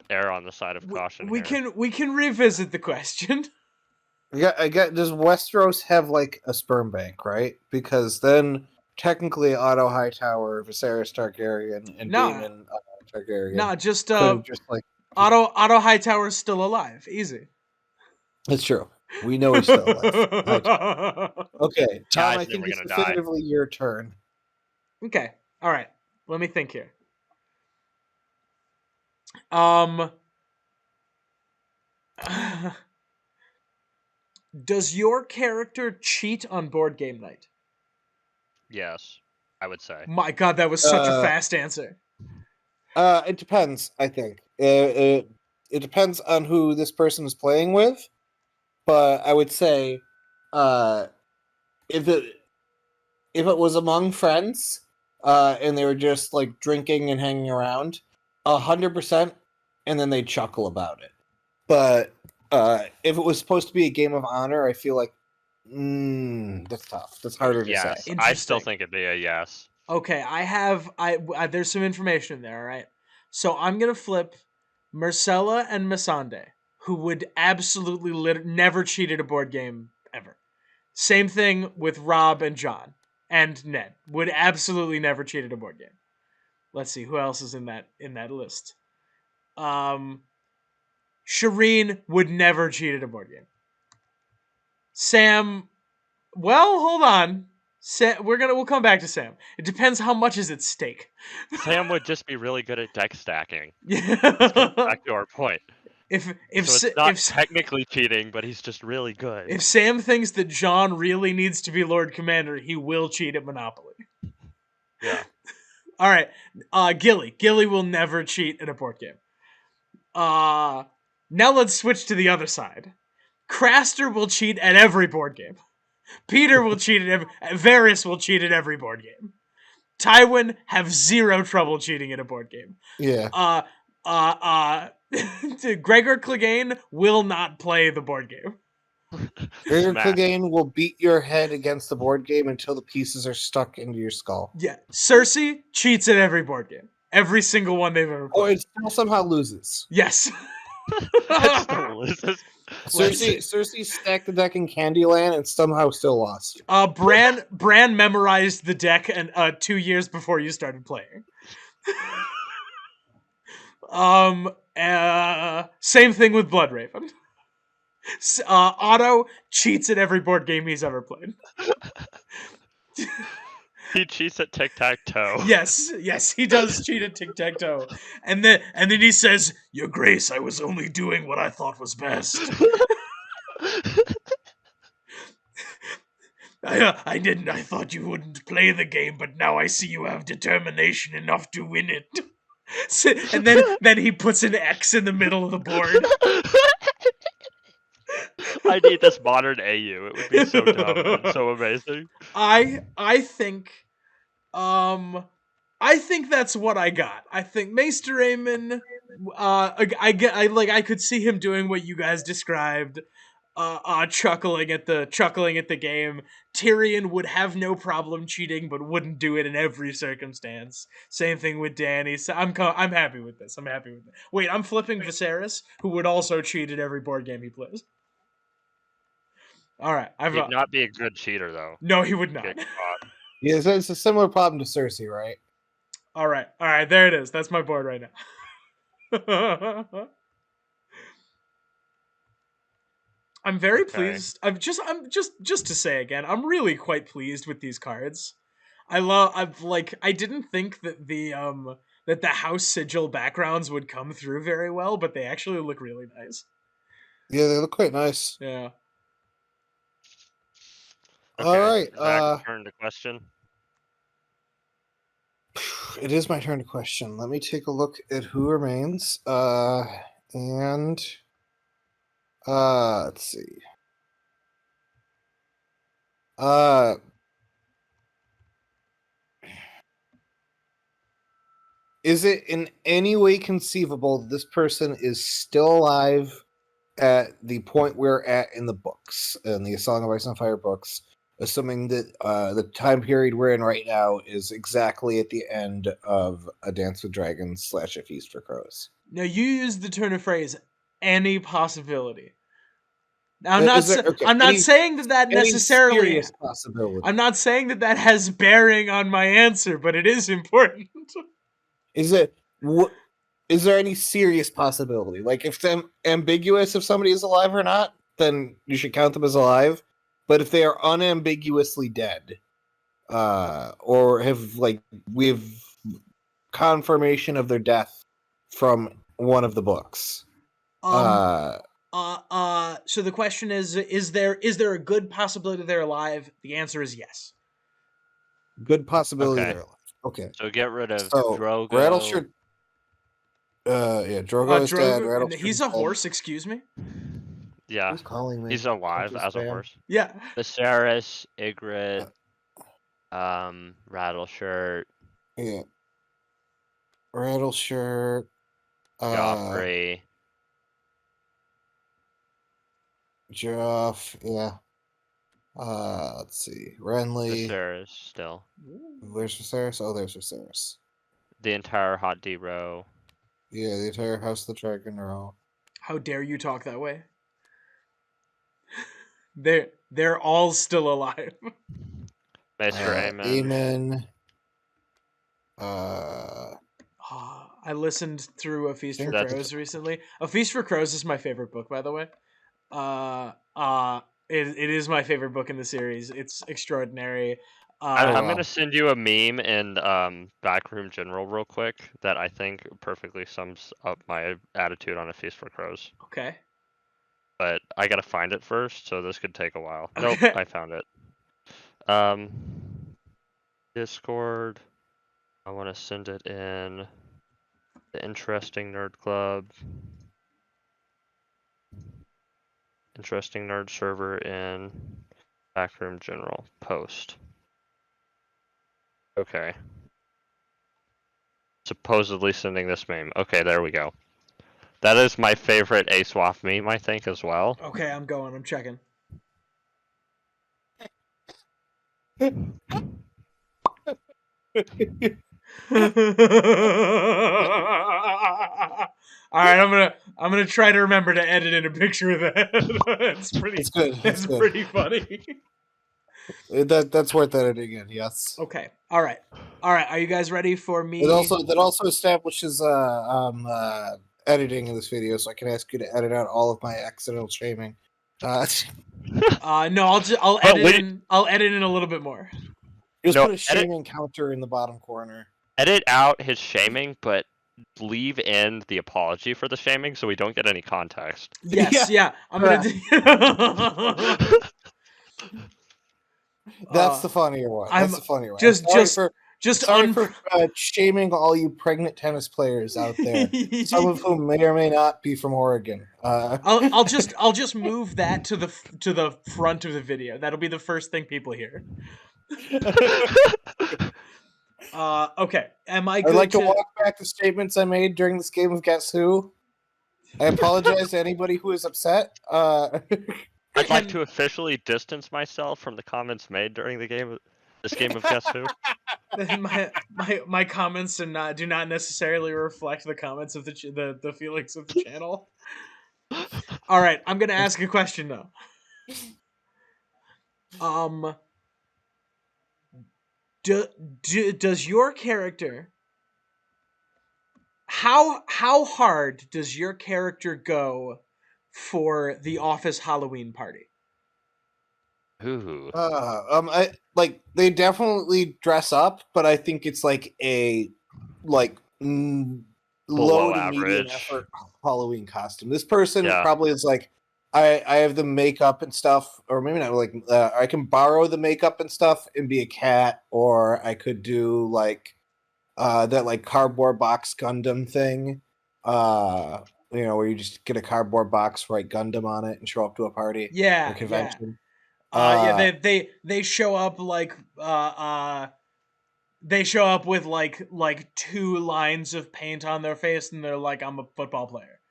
err on the side of caution. We can revisit the question. I get. Does Westeros have like a sperm bank, right? Because then technically Otto Hightower, Viserys Targaryen, and Daemon Targaryen. Nah, just like Otto Hightower's still alive. Easy. It's true. We know he's still alive. Okay, Tom, I think it's definitively your turn. Okay. All right. Let me think here. Does your character cheat on board game night? Yes, I would say. My God, that was such a fast answer. It depends, I think. It depends on who this person is playing with, but I would say if it was among friends and they were just like drinking and hanging around, 100%, and then they'd chuckle about it. But if it was supposed to be a game of honor, I feel like that's tough. That's harder to say. I still think it'd be a yes. Okay, I there's some information there, all right? So I'm going to flip Marcella and Missandei, who would absolutely never cheat at a board game ever. Same thing with Rob and John and Ned. Would absolutely never cheat at a board game. Let's see who else is in that list. Shireen would never cheat at a board game. Sam, well, hold on. We'll come back to Sam. It depends how much is at stake. Sam would just be really good at deck stacking. Yeah. Back to our point. If it's not technically cheating, but he's just really good. If Sam thinks that John really needs to be Lord Commander, he will cheat at Monopoly. Yeah. All right. Gilly. Gilly will never cheat at a board game. Now let's switch to the other side. Craster will cheat at every board game. Peter will cheat at Varys will cheat at every board game. Tywin have zero trouble cheating at a board game. Yeah. Gregor Clegane will not play the board game. Gregor Clegane will beat your head against the board game until the pieces are stuck into your skull. Yeah. Cersei cheats at every board game. Every single one they've ever played. Or it still somehow loses. Yes. It still loses. Cersei stacked the deck in Candyland and somehow still lost. Bran memorized the deck and 2 years before you started playing. Same thing with Bloodraven. Otto cheats at every board game he's ever played. He cheats at tic-tac-toe. Yes, he does cheat at tic-tac-toe. And then he says, "Your Grace, I was only doing what I thought was best." I didn't. I thought you wouldn't play the game, but now I see you have determination enough to win it. And then he puts an X in the middle of the board. I need this modern AU. It would be so dumb and so amazing. I think that's what I got. I think Maester Aemon, I could see him doing what you guys described, chuckling at the game. Tyrion would have no problem cheating, but wouldn't do it in every circumstance. Same thing with Dany. So I'm happy with this. Wait, I'm flipping Viserys, who would also cheat at every board game he plays. All right, He'd not be a good cheater, though. No, he would not. Yeah, so it's a similar problem to Cersei, right? All right, there it is. That's my board right now. I'm very Okay. pleased. I'm just to say again, I'm really quite pleased with these cards. I didn't think that the house sigil backgrounds would come through very well, but they actually look really nice. Yeah, they look quite nice. Yeah. Okay, All right. Zach, turn to question. It is my turn to question. Let me take a look at who remains. And let's see. Is it in any way conceivable that this person is still alive at the point we're at in the books, in the Song of Ice and Fire books, assuming that the time period we're in right now is exactly at the end of A Dance with Dragons / A Feast for Crows? Now you used the turn of phrase "any possibility." Now Okay, I'm not saying that any necessarily. serious possibility? I'm not saying that has bearing on my answer, but it is important. Is there any serious possibility? Like, if it's ambiguous if somebody is alive or not, then you should count them as alive. But if they are unambiguously dead, or we have confirmation of their death from one of the books. So the question is there a good possibility they're alive? The answer is yes. Good possibility Okay. they're alive. Okay. So get rid of So Drogo. Rattleshirt. Drogo is dead. Drogo, Rattleshirt he's is a dead. horse. Excuse me. Yeah, Who's calling me? he's alive Don't as a spam. horse. Yeah. Viserys, Ygritte, Rattleshirt, Yeah. Rattleshirt. Joffrey. Joff. Yeah. Let's see. Renly. Viserys still. Where's Viserys? Oh, there's Viserys. The entire Hot D row. Yeah, the entire House of the Dragon row. How dare you talk that way? They're all still alive. Maester Aemon. Aemon. I listened through A Feast for That's- Crows recently. A Feast for Crows is my favorite book, by the way. It is my favorite book in the series. It's extraordinary. I'm gonna send you a meme in Backroom General real quick that I think perfectly sums up my attitude on A Feast for Crows. Okay. But I gotta find it first, so this could take a while. Okay. Nope, I found it. Discord. I want to send it in the Interesting Nerd Club. Interesting Nerd server in Backroom General. Post. Okay. Supposedly sending this meme. Okay, there we go. That is my favorite ASWAF meme, I think, as well. Okay, I'm going. I'm checking. All right, I'm gonna try to remember to edit in a picture of that. It's pretty. It's good. It's good. pretty funny. That's worth editing in. Yes. Okay. All right. Are you guys ready for me? That also establishes editing in this video, so I can ask you to edit out all of my accidental shaming. No, I'll edit in. I'll edit in a little bit more. Just No, put a shaming counter in the bottom corner. Edit out his shaming, but leave in the apology for the shaming so we don't get any context. Yes. Yeah. I'm gonna. That's the funnier one. That's the funnier one. Sorry for shaming all you pregnant tennis players out there. Some of whom may or may not be from Oregon. I'll just move that to the front of the video. That'll be the first thing people hear. Okay. Am I good I'd like to walk back the statements I made during this game of Guess Who. I apologize to anybody who is upset. I'd like to officially distance myself from the comments made during this game of Guess Who. my comments do not necessarily reflect the comments of the feelings of the channel. All right, I'm gonna ask a question though. Does your character how hard does your character go for the office Halloween party? Ooh. I like they definitely dress up, but I think it's like a like low Below to medium average. effort Halloween costume. This person Yeah. probably is like, I have the makeup and stuff, or maybe not. Like I can borrow the makeup and stuff and be a cat, or I could do like that like cardboard box Gundam thing. Where you just get a cardboard box, write Gundam on it, and show up to a party or Yeah, yeah. convention. Yeah, Uh, they show up like they show up with like 2 lines of paint on their face, and they're like, "I'm a football player."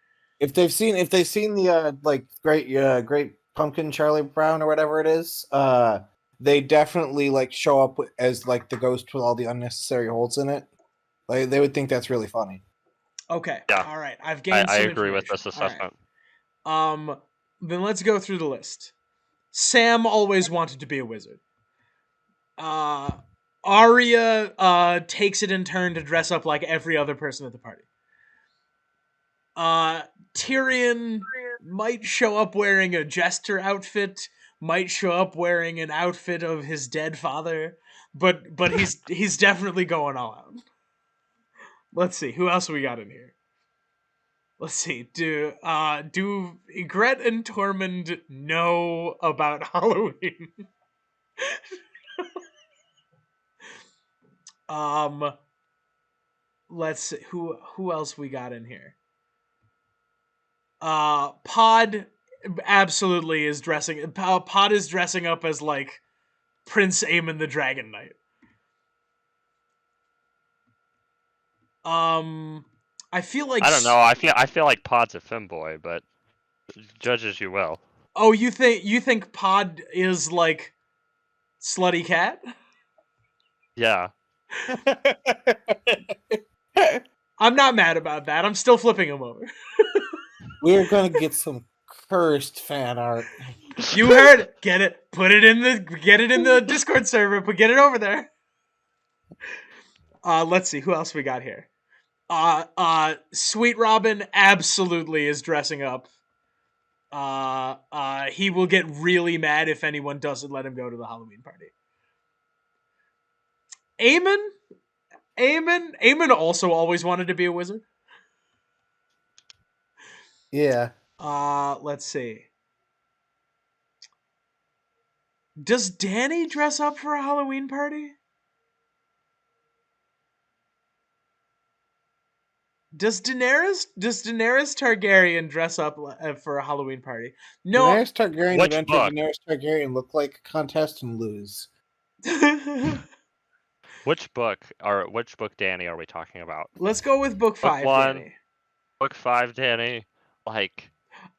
if they've seen the like great pumpkin Charlie Brown or whatever it is, they definitely like show up as like the ghost with all the unnecessary holes in it. Like they would think that's really funny. Okay, Yeah. all right. I've gained I some agree with information. this All right. assessment. Then let's go through the list. Sam always wanted to be a wizard. Arya takes it in turn to dress up like every other person at the party. Tyrion might show up wearing a jester outfit, might show up wearing an outfit of his dead father, but he's definitely going all out. Let's see, who else we got in here? Let's see. Do Ygritte and Tormund know about Halloween? Let's see who else we got in here. Pod absolutely is dressing. Pod is dressing up as like Prince Aemon the Dragon Knight. I feel like I don't know. I feel like Pod's a femboy, but judge as you will. Oh, you think Pod is like Slutty Cat? Yeah. I'm not mad about that. I'm still flipping him over. We're gonna get some cursed fan art. You heard it. Get it. Get it in the Discord server, but get it over there. Let's see who else we got here. Sweet Robin absolutely is dressing up. He will get really mad if anyone doesn't let him go to the Halloween party. Aemon also always wanted to be a wizard. Yeah. Let's see. Does Dany dress up for a Halloween party? Does Daenerys Targaryen dress up for a Halloween party? No. Daenerys Targaryen Which would enter book? Daenerys Targaryen look like a contest and lose. Which book Danny are we talking about? Let's go with book 5, 1, Dany. Book 5, Danny. Like,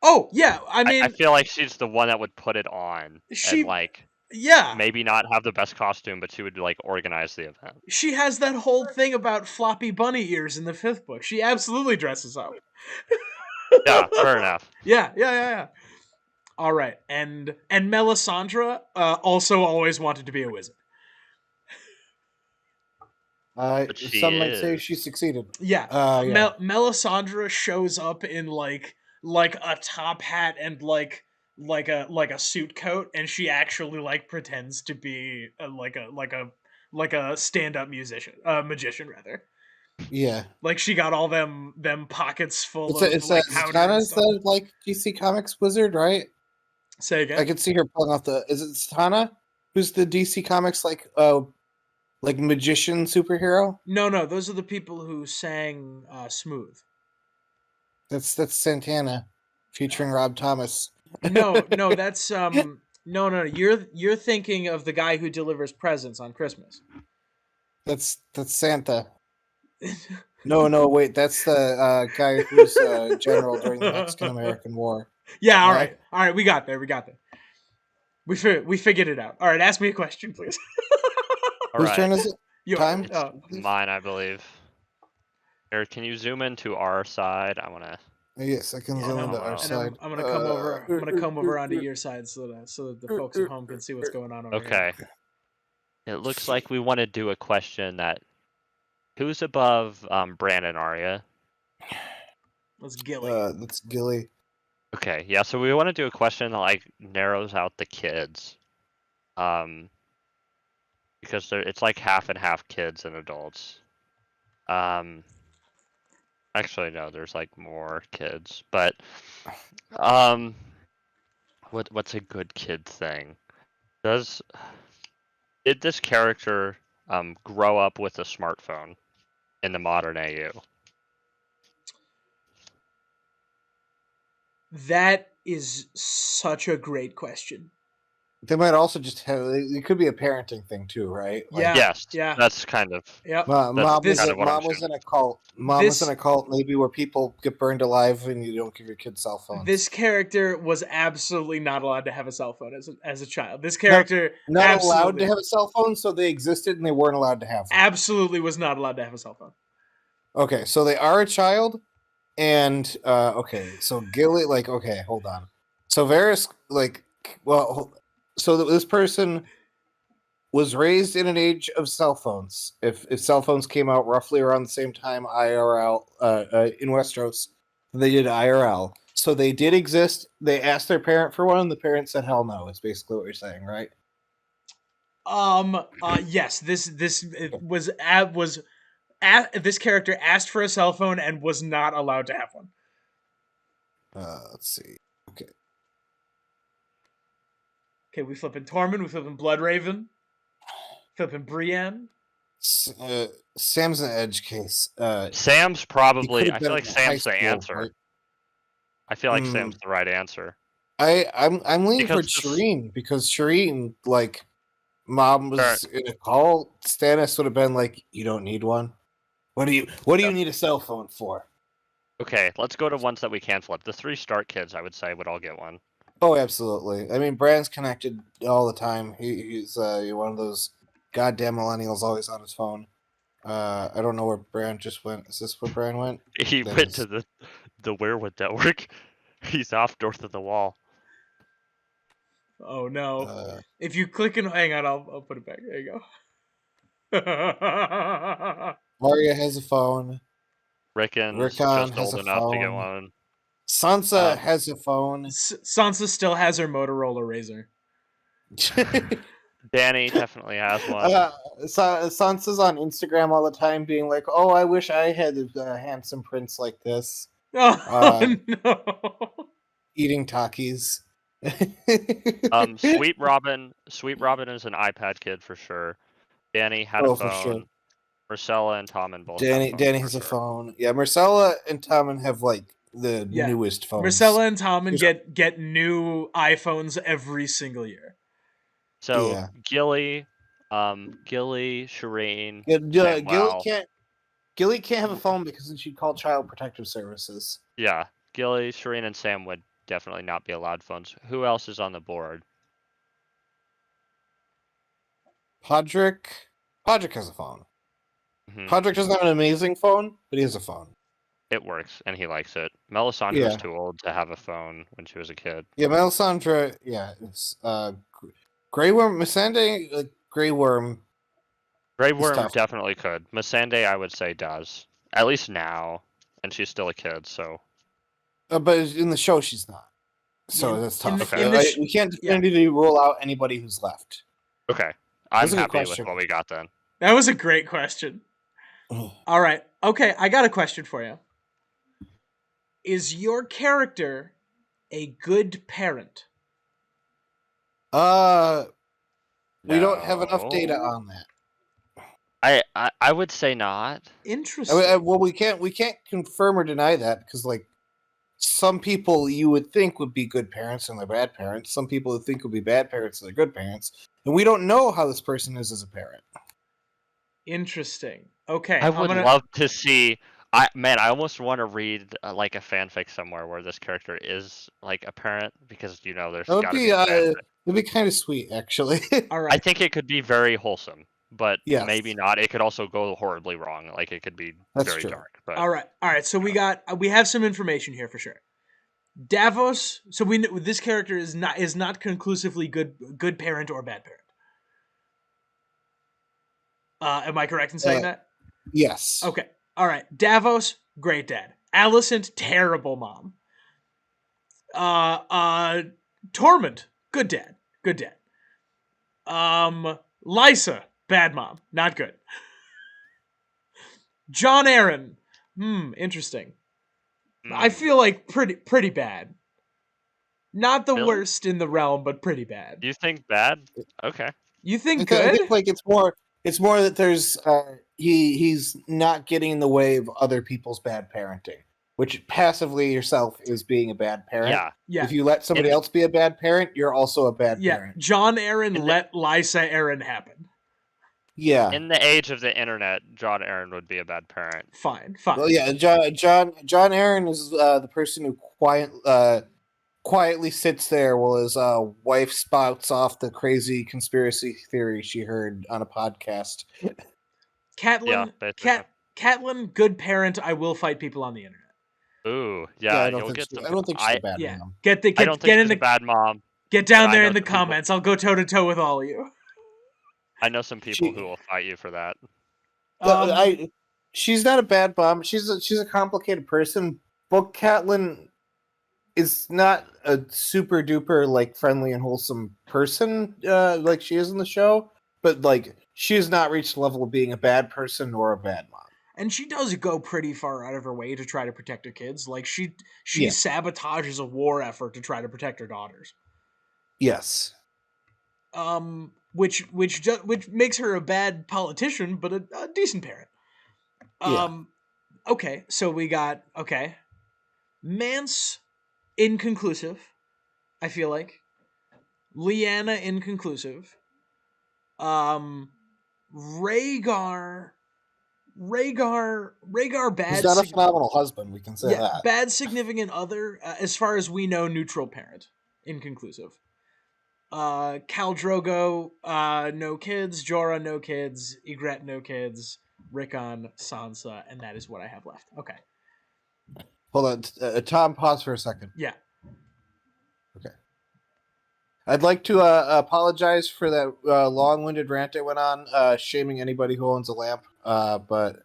oh yeah, I mean, I feel like she's the one that would put it on she, and like yeah, maybe not have the best costume, but she would like organize the event. She has that whole thing about floppy bunny ears in the 5th book. She absolutely dresses up. Yeah, fair enough. Yeah. All right, and Melisandre also always wanted to be a wizard. Some might say she succeeded. Yeah. Yeah. Melisandre shows up in like a top hat and like a suit coat, and she actually like pretends to be like a stand-up magician rather. Yeah. Like she got all them pockets full of It's like powder and Zatanna's stuff. the like DC Comics wizard, right? Say again. I could see her pulling off is it Zatanna? Who's the DC Comics like magician superhero? No, those are the people who sang Smooth. That's Santana featuring Rob Thomas. No, that's no, you're thinking of the guy who delivers presents on Christmas. That's Santa. No, wait, that's the guy who's general during the Mexican-American War. Yeah, all right, we got there. We figured it out. All right, ask me a question, please. Whose turn is it? Time? It's mine, I believe. Eric, can you zoom into our side? I want to. Yes, I can zoom into our side. I'm gonna come over. I'm gonna come over onto your side so that the folks at home can see what's going on over here. Okay. It looks like we want to do a question that. Who's above Bran and Arya? Let's Gilly. That's Gilly. Okay, yeah. So we want to do a question that like narrows out the kids, because it's like half and half kids and adults. Actually, no, there's like more kids, but what's a good kid thing? Did this character grow up with a smartphone in the modern AU? That is such a great question. They might also just have. It could be a parenting thing too, right? Yeah. Yes. Yeah. That's kind of. Yep. Mom This- was kind of what I'm mom was saying. in a cult. Mom was in This- a cult, maybe where people get burned alive and you don't give your kids cell phones. This character was absolutely not allowed to have a cell phone as a child. This character Not absolutely, allowed to have a cell phone, so they existed and they weren't allowed to have one. absolutely was not allowed to have a cell phone. Okay, so they are a child, and okay, so Gilly, like, okay, hold on. So Varys, like, well, so this person was raised in an age of cell phones. If cell phones came out roughly around the same time IRL in Westeros, they did IRL. So they did exist. They asked their parent for one, and the parent said, "Hell no." It's basically what you're saying, right? Yes. This this character asked for a cell phone and was not allowed to have one. Let's see. Okay, we flipping Tormund, we flipping Bloodraven, flipping Brienne. Sam's an edge case. Sam's He probably. could've I been feel like in high Sam's the school, answer. right? I feel like Sam's the right answer. I'm leaning Because towards Shireen because Shireen, like, mom was in a call. Stannis would have been like, "You don't need one. What do you need a cell phone for?" Okay, let's go to ones that we can flip. The 3 Stark kids, I would say, would all get one. Oh, absolutely. I mean, Bran's connected all the time. He's one of those goddamn millennials, always on his phone. I don't know where Bran just went. Is this where Bran went? He That went is- to the Weirwood network. He's off north of the wall. Oh no! Uh, If you click and hang on, I'll put it back. There you go. Arya has a phone. Rickon's Rickon just has old a enough to get phone. one. Sansa has a phone. Sansa still has her Motorola Razor. Danny definitely has one. Sansa's on Instagram all the time, being like, "Oh, I wish I had a handsome prince like this." Oh no! Eating Takis. Sweet Robin is an iPad kid for sure. Danny had a For phone. sure. Marcella and Tommen both. Danny has a phone. Yeah, Marcella and Tommen have like the newest phones. Marcella and Tommen get new iPhones every single year. So Yeah. Gilly, Shireen, Gilly can't have a phone because then she'd call Child Protective Services. Yeah, Gilly, Shireen, and Sam would definitely not be allowed phones. Who else is on the board? Podrick has a phone. Mhm. Podrick doesn't have an amazing phone, but he has a phone. It works, and he likes it. Melisandre's too old to have a phone when she was a kid. Yeah, Melisandre. Yeah, it's Grey Worm. Missandei, Grey Worm. Grey Worm definitely could. Missandei, I would say, does. At least now, and she's still a kid, so. But in the show, she's not. So that's tough. We can't definitively rule out anybody who's left. Okay, I'm happy with what we got then. That was a great question. All right. Okay, I got a question for you. Is your character a good parent? We don't have enough data on that. I would say not. Interesting. Well, we can't confirm or deny that because, like, some people you would think would be good parents and they're bad parents. Some people would think would be bad parents and they're good parents, and we don't know how this person is as a parent. Interesting. Okay. I would love to see. I almost want to read like a fanfic somewhere where this character is like a parent because there's got to be. It'd be kind of sweet, actually. All right. I think it could be very wholesome, but Yes. maybe not. It could also go horribly wrong. Like it could be very dark. But all right. So we have some information here for sure. Davos. So we know this character is not conclusively good parent or bad parent. Am I correct in saying that? Yes. Okay. All right. Davos, great dad. Alicent, terrible mom. Tormund, good dad. Good dad. Lysa, bad mom. Not good. John Aaron. Interesting. I feel like pretty bad. Not the Really? worst in the realm, but pretty bad. You think bad? Okay. You think I good? think like it's more that there's he's not getting in the way of other people's bad parenting, which passively yourself is being a bad parent. Yeah. Yeah. If you let somebody else be a bad parent, you're also a bad Yeah. parent. John Aaron let Lysa Aaron happen. Yeah. In the age of the internet, John Aaron would be a bad parent. Fine. Well, yeah. John Aaron is the person who quietly sits there while his wife spouts off the crazy conspiracy theory she heard on a podcast. Catelyn, basically. Catelyn, good parent. I will fight people on the internet. Ooh, Yeah, yeah. I don't think she's a bad Yeah, mom. get I don't think get in she's the a bad mom. get down but I there know in the some people- comments. I'll go toe to toe with all of you. I know some people who will fight you for that. She's not a bad mom. She's a complicated person. But Catelyn is not a super duper like friendly and wholesome person like she is in the show. But like she has not reached the level of being a bad person or a bad mom. And she does go pretty far out of her way to try to protect her kids. Like she Yeah. sabotages a war effort to try to protect her daughters. Yes. Which makes her a bad politician, but a decent parent. Okay, so we got Mance, inconclusive. I feel like Lyanna, inconclusive. Rhaegar, bad. He's not a phenomenal husband. We can say that. Bad significant other. As far as we know, neutral parent, inconclusive. Khal Drogo, no kids. Jorah, no kids. Ygritte, no kids. Rickon, Sansa, and that is what I have left. Okay. Hold on, Tom. Pause for a second. Yeah. Okay. I'd like to apologize for that long-winded rant I went on, shaming anybody who owns a lamp. But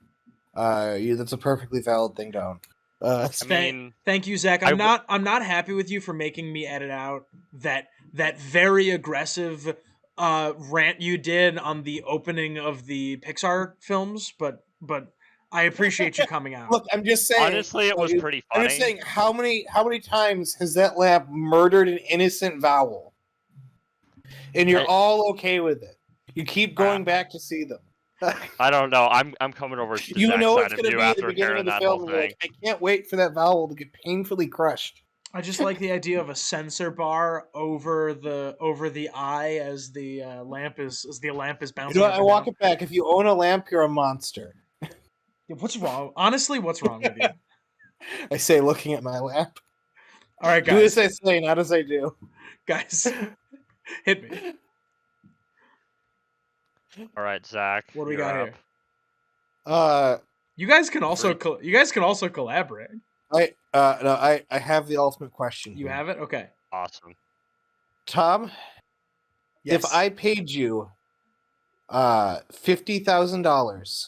that's a perfectly valid thing to own. Thank you, Zach. I'm not happy with you for making me edit out that very aggressive rant you did on the opening of the Pixar films, but I appreciate you coming out. Look, I'm just saying. Honestly, it was pretty funny. I'm just saying, how many times has that lamp murdered an innocent vowel? And you're all okay with it. You keep going back to see them. I don't know. I'm coming over to You Zach's know side it's of going to you be at the after beginning hearing of the that film. whole And you're thing. like, I can't wait for that vowel to get painfully crushed. I just like the idea of a sensor bar over the eye as the lamp is bouncing. You know what? up I and walk down. it back. If you own a lamp, you're a monster. Yeah, what's wrong? Honestly, what's wrong with you? I say, looking at my lamp. All right, Do guys. as I say, not as I do. Guys, hit me. All right, Zach. What do we you're got up. here? You guys can also collaborate. I have the ultimate question. You here. have it? Okay. Awesome. Tom, Yes. if I paid you $50,000,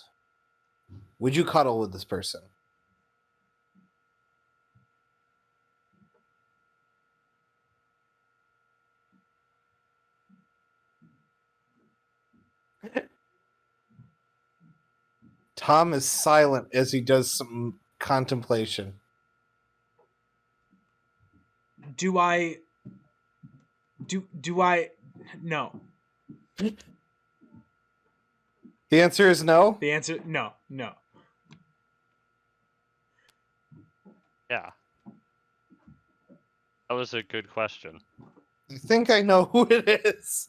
would you cuddle with this person? Tom is silent as he does some contemplation. Do I no. The answer is no. The answer no. Yeah. That was a good question. I think I know who it is.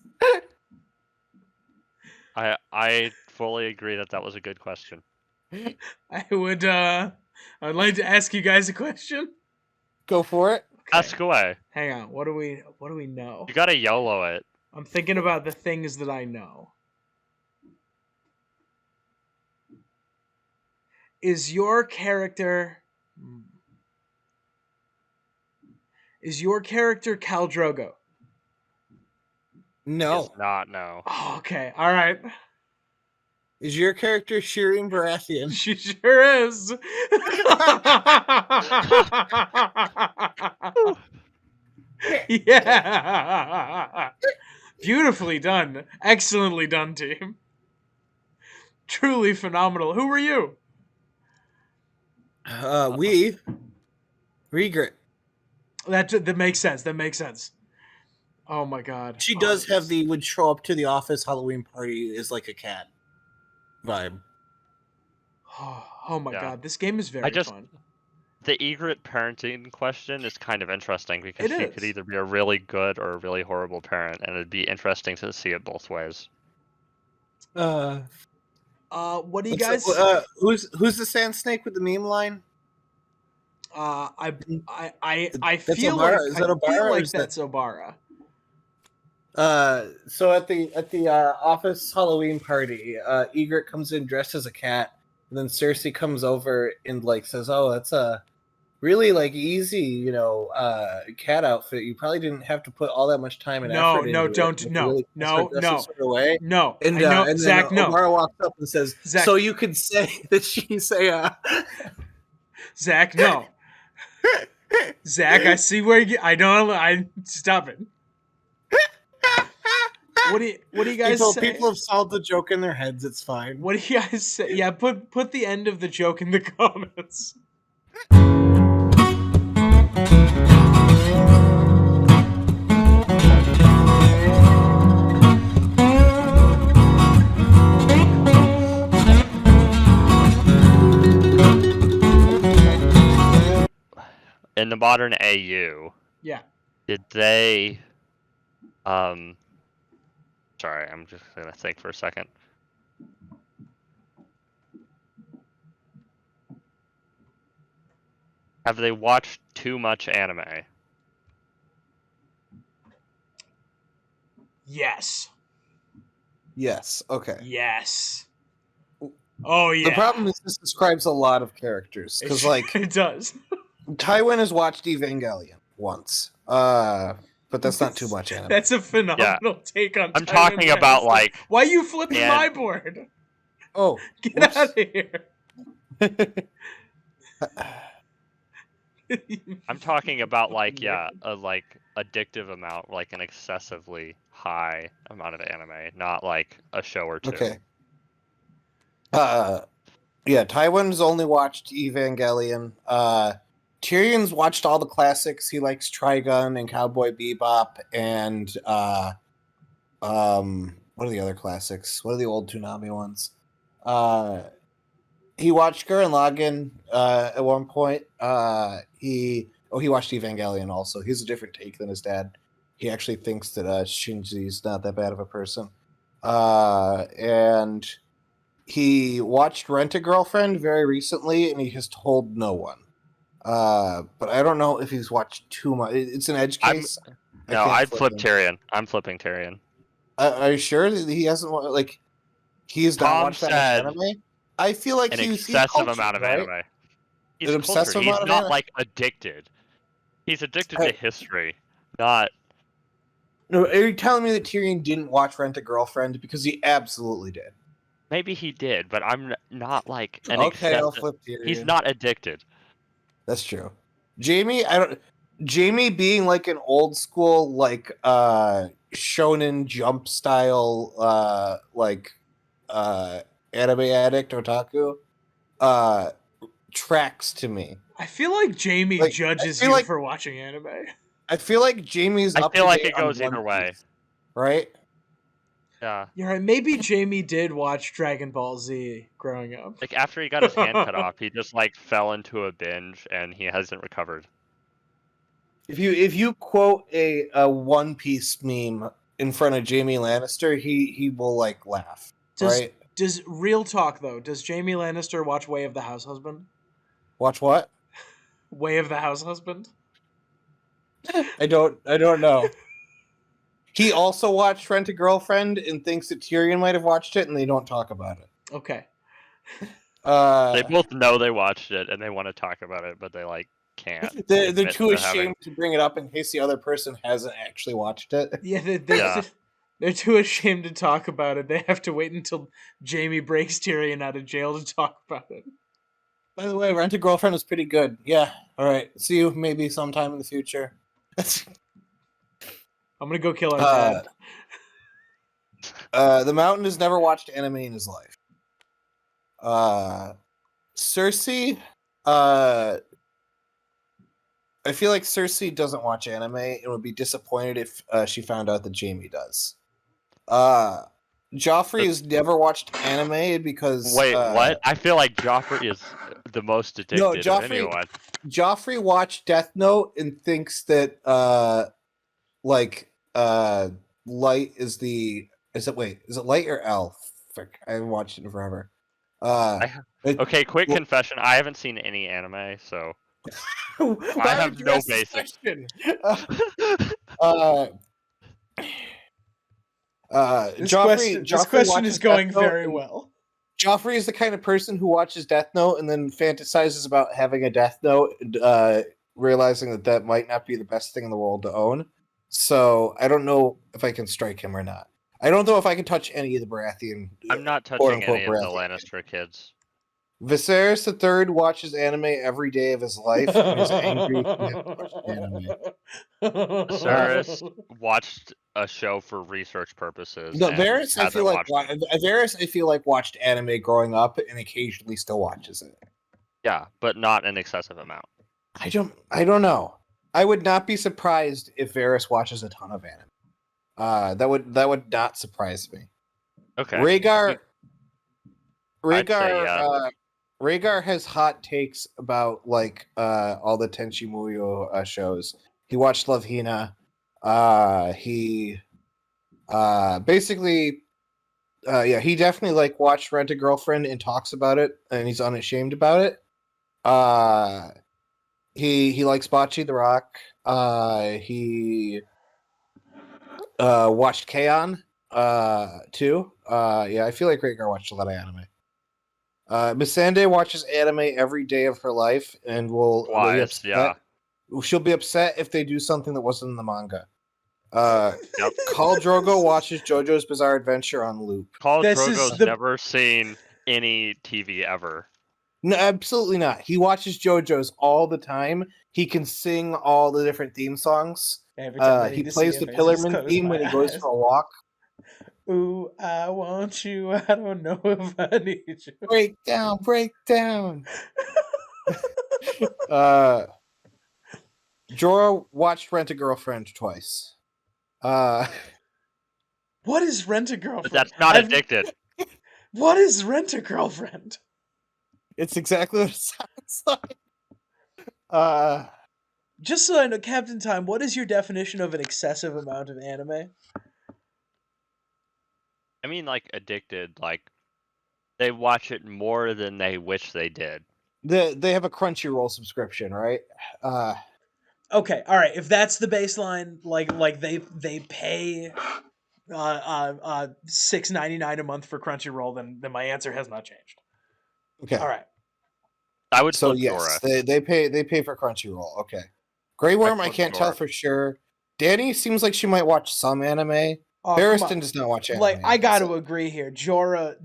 I fully agree that was a good question. I'd like to ask you guys a question. Go for it. Okay. Ask away. Hang on. What do we know? You gotta YOLO it. I'm thinking about the things that I know. Is your character Khal Drogo? No. It's not no. Oh, okay. All right. Is your character Shireen Baratheon? She sure is. Yeah. Beautifully done. Excellently done, team. Truly phenomenal. Who were you? We Regret. That makes sense. That makes sense. Oh my god. She does have the would show up to the office Halloween party is like a cat vibe. Oh my Yeah. god. This game is very fun. The egret parenting question is kind of interesting because It she is. could either be a really good or a really horrible parent, and it'd be interesting to see it both ways. What do you guys? Who's the sand snake with the meme line? I That's feel Obara? like Is that I Obara feel or like is that- that's Obara. So at the office Halloween party, Egret comes in dressed as a cat, and then Cersei comes over and like says, "Oh, that's a really like easy, cat outfit. You probably didn't have to put all that much time and No, effort no, into don't, it." no, Really no, dress no. this sort of way. No, And, I know, and Zach, then no. Obara walks up and says, Zach. "So you could say that she's a." Zach, no. Zach, I see where you. I stop it. What do you guys say? People have solved the joke in their heads. It's fine. What do you guys say? Yeah, put the end of the joke in the comments. In the modern AU, Yeah. did they sorry, I'm just gonna think for a second. Have they watched too much anime? Yes. Yes. Okay. Yes. Oh yeah. The problem is this describes a lot of characters because, like, it does. Tywin has watched Evangelion once, but that's not too much anime. That's a phenomenal take on. I'm Tywin talking about Lannister. like. Why are you flipping and- my board? Oh, Get whoops. out of here. I'm talking about like a like addictive amount, like an excessively high amount of anime, not like a show or two. Okay. Yeah, Tywin's only watched Evangelion. Tyrion's watched all the classics. He likes Trigun and Cowboy Bebop and what are the other classics? What are the old Toonami ones? He watched Gurren Lagann at one point. He watched Evangelion also. He's a different take than his dad. He actually thinks that Shinji's not that bad of a person. And he watched Rent-A-Girlfriend very recently, and he has told no one. But I don't know if he's watched too much. It's an edge case. No, I'd flip Tyrion. I'm flipping Tyrion. Are you sure that he hasn't like? He's not Tom watched that said much anime. I feel like An he's excessive cultured, amount of right? anime. He's An cultured. obsessive He's amount of not anime? like addicted. He's addicted Hey. to history, not. No, are you telling me that Tyrion didn't watch Rent-A-Girlfriend? Because he absolutely did. Maybe he did, but I'm not like an Okay, I'll excessive. flip Tyrion. He's not addicted. That's true. Jamie, Jamie being like an old school like shonen jump style anime addict otaku tracks to me. I feel like Jamie Like, judges I feel you like- for watching anime. I feel like Jamie's I up feel to like date it goes on either One way. Piece, right? Yeah. You're right. Maybe Jamie did watch Dragon Ball Z growing up. Like after he got his hand cut off, he just like fell into a binge and he hasn't recovered. If you quote a One Piece meme in front of Jamie Lannister, he will like laugh. Right? Does real talk though? Does Jamie Lannister watch Way of the House Husband? Watch what? Way of the House Husband? I don't know. He also watched Rent-A-Girlfriend and thinks that Tyrion might have watched it, and they don't talk about it. Okay. They both know they watched it and they want to talk about it, but they like can't. They're admit too to having- ashamed to bring it up in case the other person hasn't actually watched it. Yeah, Yeah. They're too ashamed to talk about it. They have to wait until Jamie breaks Tyrion out of jail to talk about it. By the way, Rent a Girlfriend is pretty good. Yeah. All right. See you maybe sometime in the future. I'm gonna go kill our dad. The Mountain has never watched anime in his life. Cersei, I feel like Cersei doesn't watch anime and would be disappointed if she found out that Jamie does. Joffrey has never watched anime because... Wait, what? I feel like Joffrey is the most addicted of anyone. Joffrey watched Death Note and thinks that light is the... is it light or L? Frick, I haven't watched it in forever. Okay, quick confession. I haven't seen any anime, so I have no basics. This question is going very well. Joffrey is the kind of person who watches Death Note and then fantasizes about having a Death Note, realizing that might not be the best thing in the world to own. So I don't know if I can strike him or not. I don't know if I can touch any of the Baratheon. I'm not touching any of the Lannister kids. Viserys III watches anime every day of his life and is angry if he hasn't watched anime. Viserys watched a show for research purposes. No, Varys, I feel like watched anime growing up and occasionally still watches it. Yeah, but not an excessive amount. I don't know. I would not be surprised if Varys watches a ton of anime. That would not surprise me. Okay. Rhaegar has hot takes about all the Tenchi Muyo shows. He watched Love Hina. He definitely watched Rent a Girlfriend and talks about it, and he's unashamed about it. He likes Bocce the Rock. He watched K-On! Too. I feel like Rhaegar watched a lot of anime. Missandei watches anime every day of her life and she'll be upset if they do something that wasn't in the manga. Khal Drogo watches JoJo's Bizarre Adventure on loop. Khal Drogo's never seen any TV ever. No, absolutely not. He watches JoJo's all the time. He can sing all the different theme songs. He plays the Pillarman theme when he goes for a walk. Ooh, I want you. I don't know if I need you. Break down. Jorah watched Rent a Girlfriend twice. What is Rent a Girlfriend? But that's not addicted. What is Rent a Girlfriend? It's exactly what it sounds like. Just so I know, Captain Time, what is your definition of an excessive amount of anime? I mean, addicted. They watch it more than they wish they did. They have a Crunchyroll subscription, right? Okay, all right. If that's the baseline, they pay $6.99 a month for Crunchyroll, then my answer has not changed. Okay. All right. I would so yes, they pay for Crunchyroll. Okay. Grey Worm, I can't tell for sure. Danny seems like she might watch some anime. Barristan does not watch anime. I got to agree here. Jorah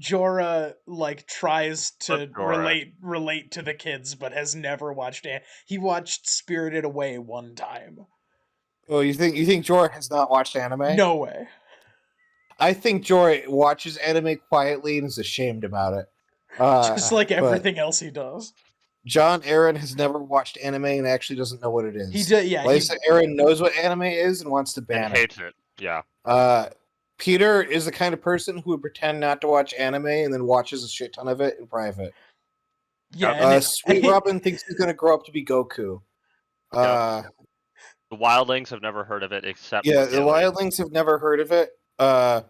tries to relate to the kids, but has never watched it. He watched Spirited Away one time. Oh, you think Jorah has not watched anime? No way. I think Jorah watches anime quietly and is ashamed about it. Just like everything else he does. John Aaron has never watched anime and actually doesn't know what it is. He did, yeah. Lisa Aaron knows what anime is and wants to ban it. Hates it. Yeah. Peter is the kind of person who would pretend not to watch anime and then watches a shit ton of it in private. Yeah. Sweet Robin thinks he's going to grow up to be Goku. The Wildlings have never heard of it except. Yeah, the Wildlings have never heard of it. Well,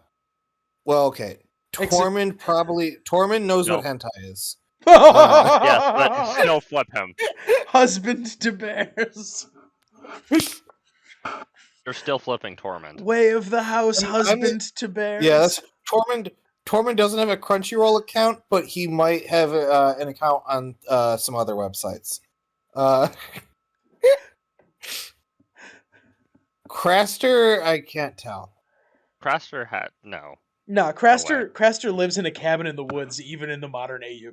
okay. Tormund knows what hentai is. Yes, but still flip him. Husband to bears. You're still flipping Tormund. Way of the house, husband to bears. Yeah, that's Tormund doesn't have a Crunchyroll account, but he might have an account on some other websites. Craster, I can't tell. Craster had no. No, way. Craster lives in a cabin in the woods, even in the modern AU.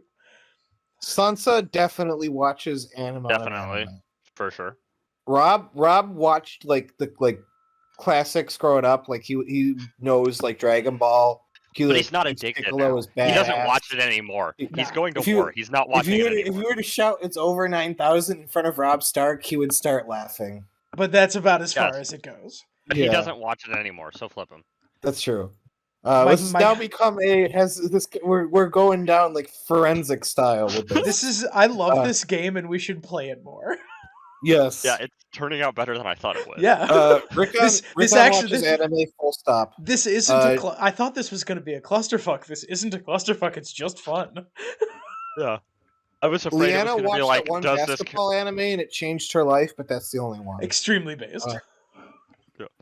Sansa definitely watches anime. Definitely, Anime. for sure. Rob watched the classics growing up. Like he knows like Dragon Ball. But he's not thinks addicted Piccolo now. is He doesn't badass. watch it anymore. If He's Nah. going to If you- war. He's not watching it If anymore. you were to shout "It's over 9,000" in front of Rob Stark, he would start laughing. But that's about as far Yes. as it goes. But he doesn't watch it anymore, so flip him. That's true. My- This has my- now become we're going down like forensic style with this. I love this game, and we should play it more. Yes. Yeah, it's turning out better than I thought it would. Yeah. Rickon This watches actually- anime full stop. This isn't I thought this was going to be a clusterfuck. This isn't a clusterfuck. It's just fun. Yeah. I was afraid it was Leanna going to watched be like, that one does this... basketball anime and it changed her life, but that's the only one. Extremely based.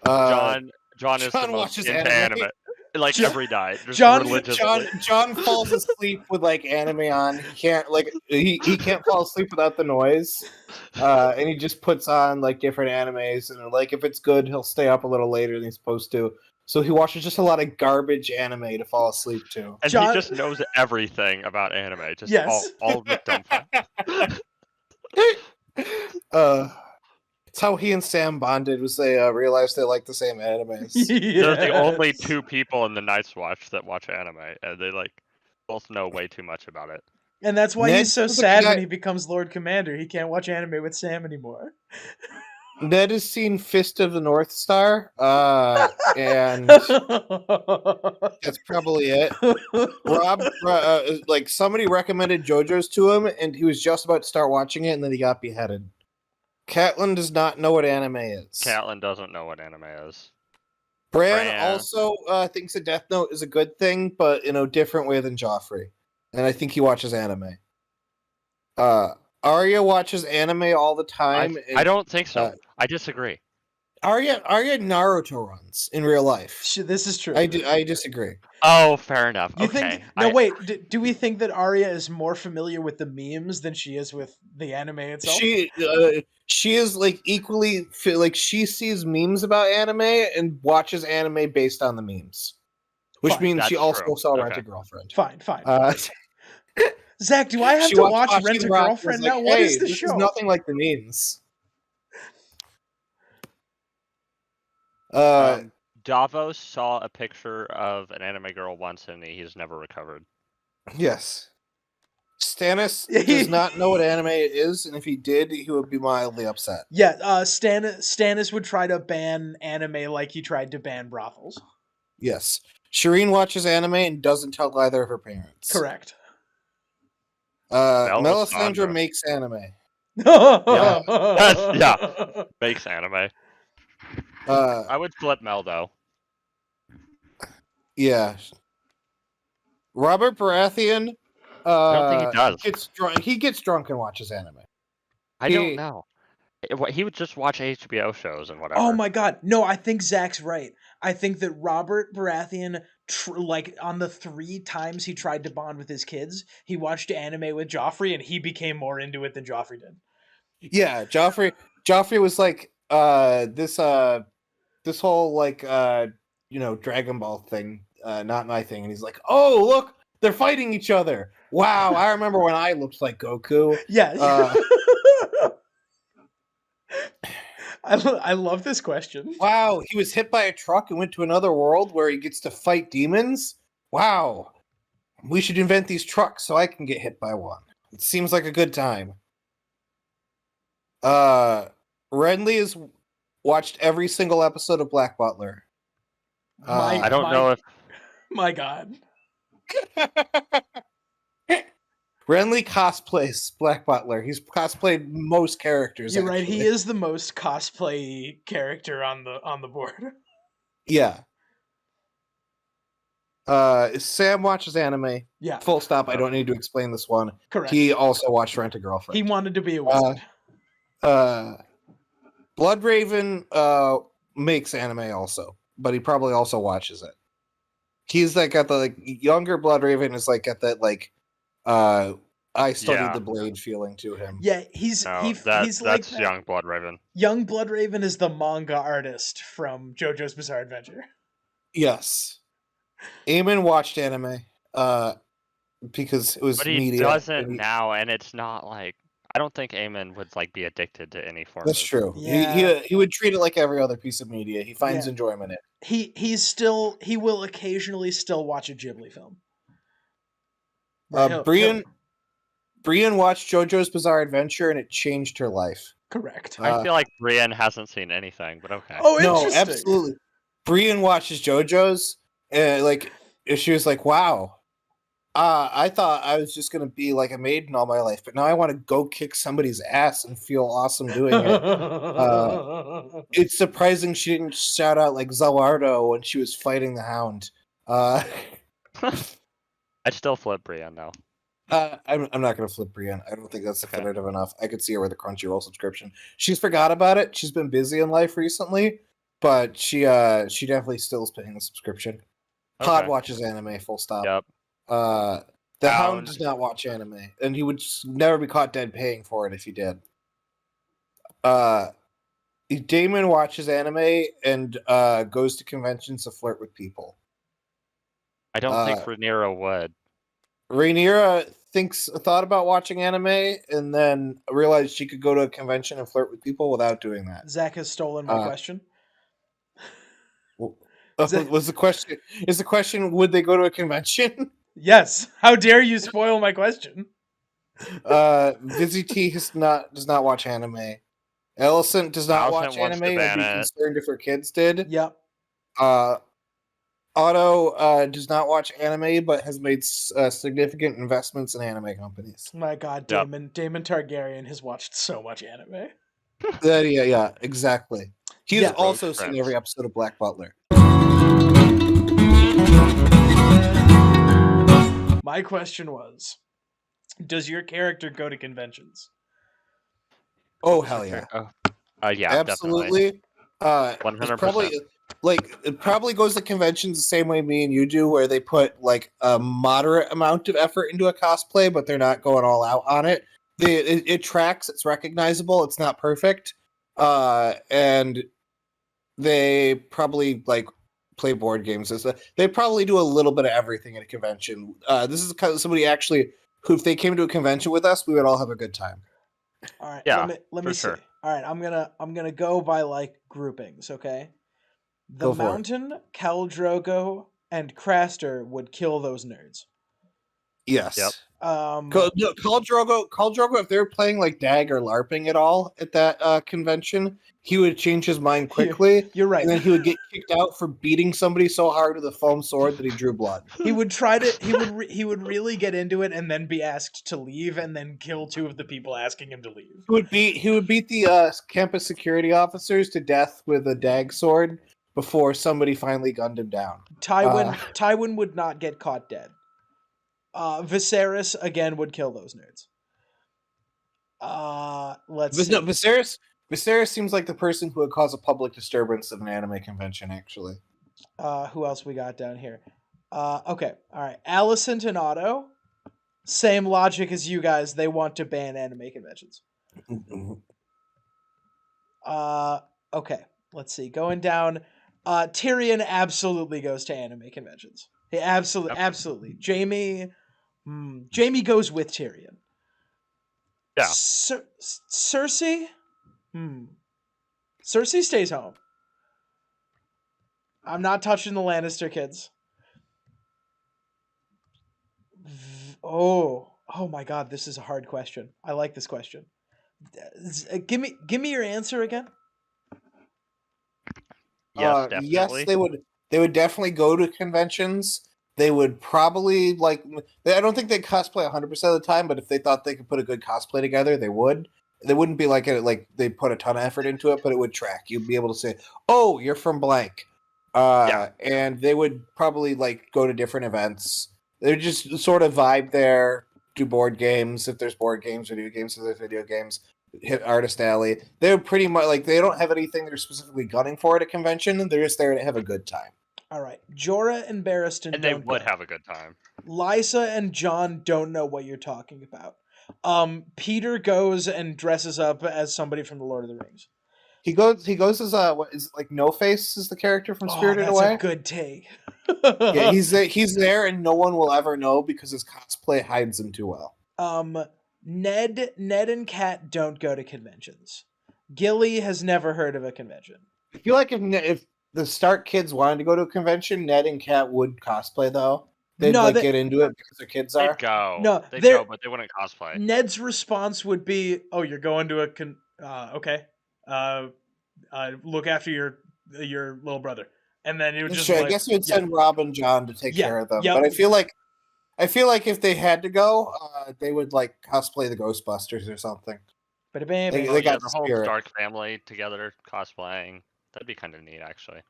John is the John most watches into anime. Like every night. Just John religiously. John falls asleep with like anime on. He can't he can't fall asleep without the noise. And he just puts on like different animes, and like if it's good, he'll stay up a little later than he's supposed to. So he watches just a lot of garbage anime to fall asleep to. And John- he just knows everything about anime. Just Yes. all of the dumb facts. It's how he and Sam bonded, was they realized they liked the same animes. They're the only Yes. two people in the Night's Watch that watch anime, and they like both know way too much about it. And that's why Ned he's so sounds like a sad guy- when he becomes Lord Commander. He can't watch anime with Sam anymore. Ned has seen Fist of the North Star, and That's that's probably it. Rob, like somebody recommended JoJo's to him, and he was just about to start watching it, and then he got beheaded. Catelyn does not know what anime is. Catelyn doesn't know what anime is. Bran also thinks a Death Note is a good thing, but in a different way than Joffrey. And I think he watches anime. Arya watches anime all the time. I don't think so. I disagree. Arya Naruto runs in real life. This is true. I disagree. Oh, fair enough. You Okay. think? No, wait. Do we think that Arya is more familiar with the memes than she is with the anime itself? She is like equally like she sees memes about anime and watches anime based on the memes, which Fine, means she that's also true. saw Okay. Rent a Girlfriend. Fine. Zach, do I have She to watched watch Boston Rent a Rock and Girlfriend was now? like, What hey, is the this show? is nothing like the memes. Davos saw a picture of an anime girl once, and he's never recovered. Yes. Stannis does not know what anime is, and if he did, he would be mildly upset. Yeah, Stannis would try to ban anime like he tried to ban brothels. Yes. Shireen watches anime and doesn't tell either of her parents. Correct. Melisandre makes anime. Yeah. Makes anime. I would flip Mel, though. Yeah. Robert Baratheon. I don't think he does. He gets drunk and watches anime. I don't know. He would just watch HBO shows and whatever. Oh my god. No, I think Zach's right. I think that Robert Baratheon, like on the 3 times he tried to bond with his kids, he watched anime with Joffrey and he became more into it than Joffrey did. Yeah, Joffrey was like this whole like Dragon Ball thing, not my thing, and he's like, "Oh, look, they're fighting each other. Wow, I remember when I looked like Goku." Yeah. I love this question. Wow, he was hit by a truck and went to another world where he gets to fight demons? Wow. We should invent these trucks so I can get hit by one. It seems like a good time. Renly has watched every single episode of Black Butler. I don't know if... My god. Renly cosplays Black Butler. He's cosplayed most characters. You're right. actually. He is the most cosplay character on the board. Yeah. Sam watches anime. Yeah. Full stop. I don't need to explain this one. Correct. He also watched Rent a Girlfriend. He wanted to be a wizard. Bloodraven makes anime also, but he probably also watches it. He's like got the like younger Bloodraven is like got that like I studied the blade feeling to him. Yeah, he's that's like that. young Bloodraven. Young Bloodraven is the manga artist from JoJo's Bizarre Adventure. Yes. Eamon watched anime because it was But he media. doesn't now, and it's not like I don't think Eamon would like be addicted to any form That's of. true. Yeah. He would treat it like every other piece of media. He finds Yeah. enjoyment in it. He will occasionally still watch a Ghibli film. Where Brian watched JoJo's Bizarre Adventure and it changed her life. correct. I feel like Brienne hasn't seen anything, but okay. Oh, No, interesting. absolutely. Brian watches JoJo's and like she was like, "Wow, I thought I was just gonna be like a maiden all my life, but now I want to go kick somebody's ass and feel awesome doing it." It's surprising she didn't shout out like Zawardo when she was fighting the Hound. I'd still flip Brienne now. I'm not gonna flip Brienne. I don't think that's Okay. definitive enough. I could see her with a Crunchyroll subscription. She's forgot about it. She's been busy in life recently, but she definitely still is paying the subscription. Pod Okay. watches anime. Full stop. Yep. The Hound does not watch anime, and he would never be caught dead paying for it if he did. Damon watches anime and goes to conventions to flirt with people. I don't think Rhaenyra would. Rhaenyra thought about watching anime and then realized she could go to a convention and flirt with people without doing that. Zach has stolen my question. Was the question? Is the question? Would they go to a convention? Yes. How dare you spoil my question? Vizzy T does not watch anime. Ellison does not watch Allison wants anime to and would be ban it. concerned if her kids did. Yep. Otto does not watch anime but has made significant investments in anime companies. My God, Yep. Damon Targaryen has watched so much anime. Yeah, exactly. He's Yeah. also Road seen trips. every episode of Black Butler. My question was, does your character go to conventions? Oh hell yeah! Yeah, Absolutely. definitely. It's 100%. probably like it probably goes to conventions the same way me and you do, where they put like a moderate amount of effort into a cosplay, but they're not going all out on it. It tracks. It's recognizable. It's not perfect, and they probably like play board games. They probably do a little bit of everything at a convention. This is kind of somebody actually who, if they came to a convention with us, we would all have a good time. All right. Yeah, let for me see. sure. All right. I'm gonna go by like groupings. Okay. The Go for it. Mountain, Khal Drogo, and Craster would kill those nerds. Yes. Yep. Call Drogo, if they were playing like DAG or LARPing at all at that convention, he would change his mind quickly. You're right. And then he would get kicked out for beating somebody so hard with a foam sword that he drew blood. He would try to. He would really get into it and then be asked to leave and then kill two of the people asking him to leave. He would beat the campus security officers to death with a DAG sword before somebody finally gunned him down. Tywin would not get caught dead. Viserys again would kill those nerds. Let's see. No, Viserys seems like the person who would cause a public disturbance at an anime convention, actually. Who else we got down here? Okay, all right. Alicent and Otto, same logic as you guys. They want to ban anime conventions. Okay, let's see. Going down, Tyrion absolutely goes to anime conventions. He absolutely. Jamie goes with Tyrion. Yeah. Cersei? Cersei stays home. I'm not touching the Lannister kids. Oh my God, this is a hard question. I like this question. Give me your answer again. Yes, definitely. Yes, they would definitely go to conventions. They would probably I don't think they cosplay 100% of the time, but if they thought they could put a good cosplay together, they would. They wouldn't be like they put a ton of effort into it, but it would track. You'd be able to say, "Oh, you're from blank," and they would probably go to different events. They just sort of vibe there, do board games if there's board games, video games if there's video games. Hit Artist Alley. They're pretty much they don't have anything they're specifically gunning for at a convention. They're just there to have a good time. All right, Jorah and Barristan And they don't would go. have a good time. Lysa and Jon don't know what you're talking about. Peter goes and dresses up as somebody from the Lord of the Rings. He goes as what is it, like No Face is the character from Oh, Spirited that's Away. a good take. Yeah, he's there, and no one will ever know because his cosplay hides him too well. Ned and Kat don't go to conventions. Gilly has never heard of a convention. I feel like if the Stark kids wanted to go to a convention, Ned and Kat would cosplay though. They'd No, like they- get into it because their kids are. They'd go. No, They'd they're- go, but they wouldn't cosplay. Ned's response would be, "Oh, you're going to a okay. Look after your little brother." And then it would just Sure, like, I guess we'd yeah. send Rob and John to take Yeah, care of them. yep. But I feel like if they had to go, they would like cosplay the Ghostbusters or something. Ba-da-bam, They Oh, yeah, got the whole spirit. Stark family together cosplaying. That'd be kind of neat, actually.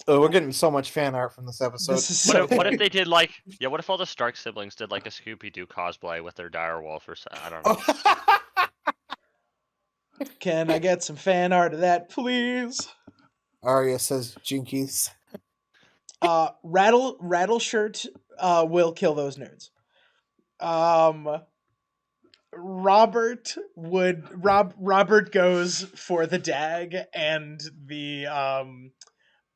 Oh, we're getting so much fan art from this episode. This is so What if they did like what if all the Stark siblings did like a Scooby Doo cosplay with their direwolf or I don't know. Can I get some fan art of that, please? Arya says Jinkies. Rattle Shirt will kill those nerds. Robert goes for the dag and the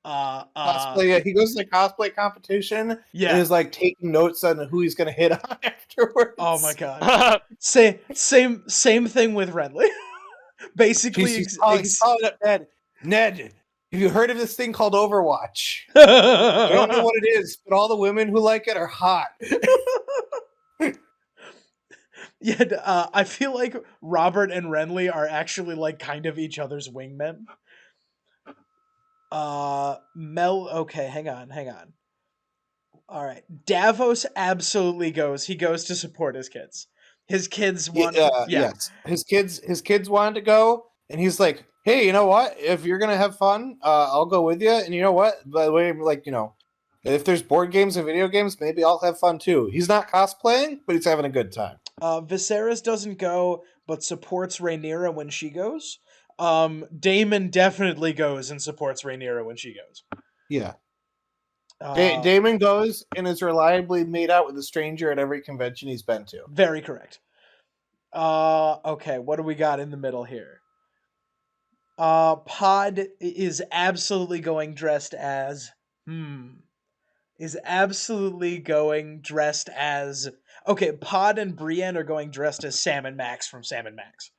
Cosplay. Yeah, he goes to the cosplay competition and yeah. is like taking notes on who he's gonna hit on afterwards. Oh my god. Same thing with Renly. Basically, He's calling up Ned. Ned, have you heard of this thing called Overwatch? I don't know what it is, but all the women who like it are hot. Yeah, I feel like Robert and Renly are actually like kind of each other's wingmen. Okay, hang on. All right, Davos absolutely goes. He goes to support his kids. His kids want. Yes. His kids wanted to go, and he's like, "Hey, you know what? If you're gonna have fun, I'll go with you. And you know what? By the way, like if there's board games and video games, maybe I'll have fun too." He's not cosplaying, but he's having a good time. Viserys doesn't go, but supports Rhaenyra when she goes. Daemon definitely goes and supports Rhaenyra when she goes. Yeah. Daemon goes and is reliably made out with a stranger at every convention he's been to. Very correct. Okay, what do we got in the middle here? Pod is absolutely going dressed as okay, Pod and Brienne are going dressed as Sam and Max from Sam and Max.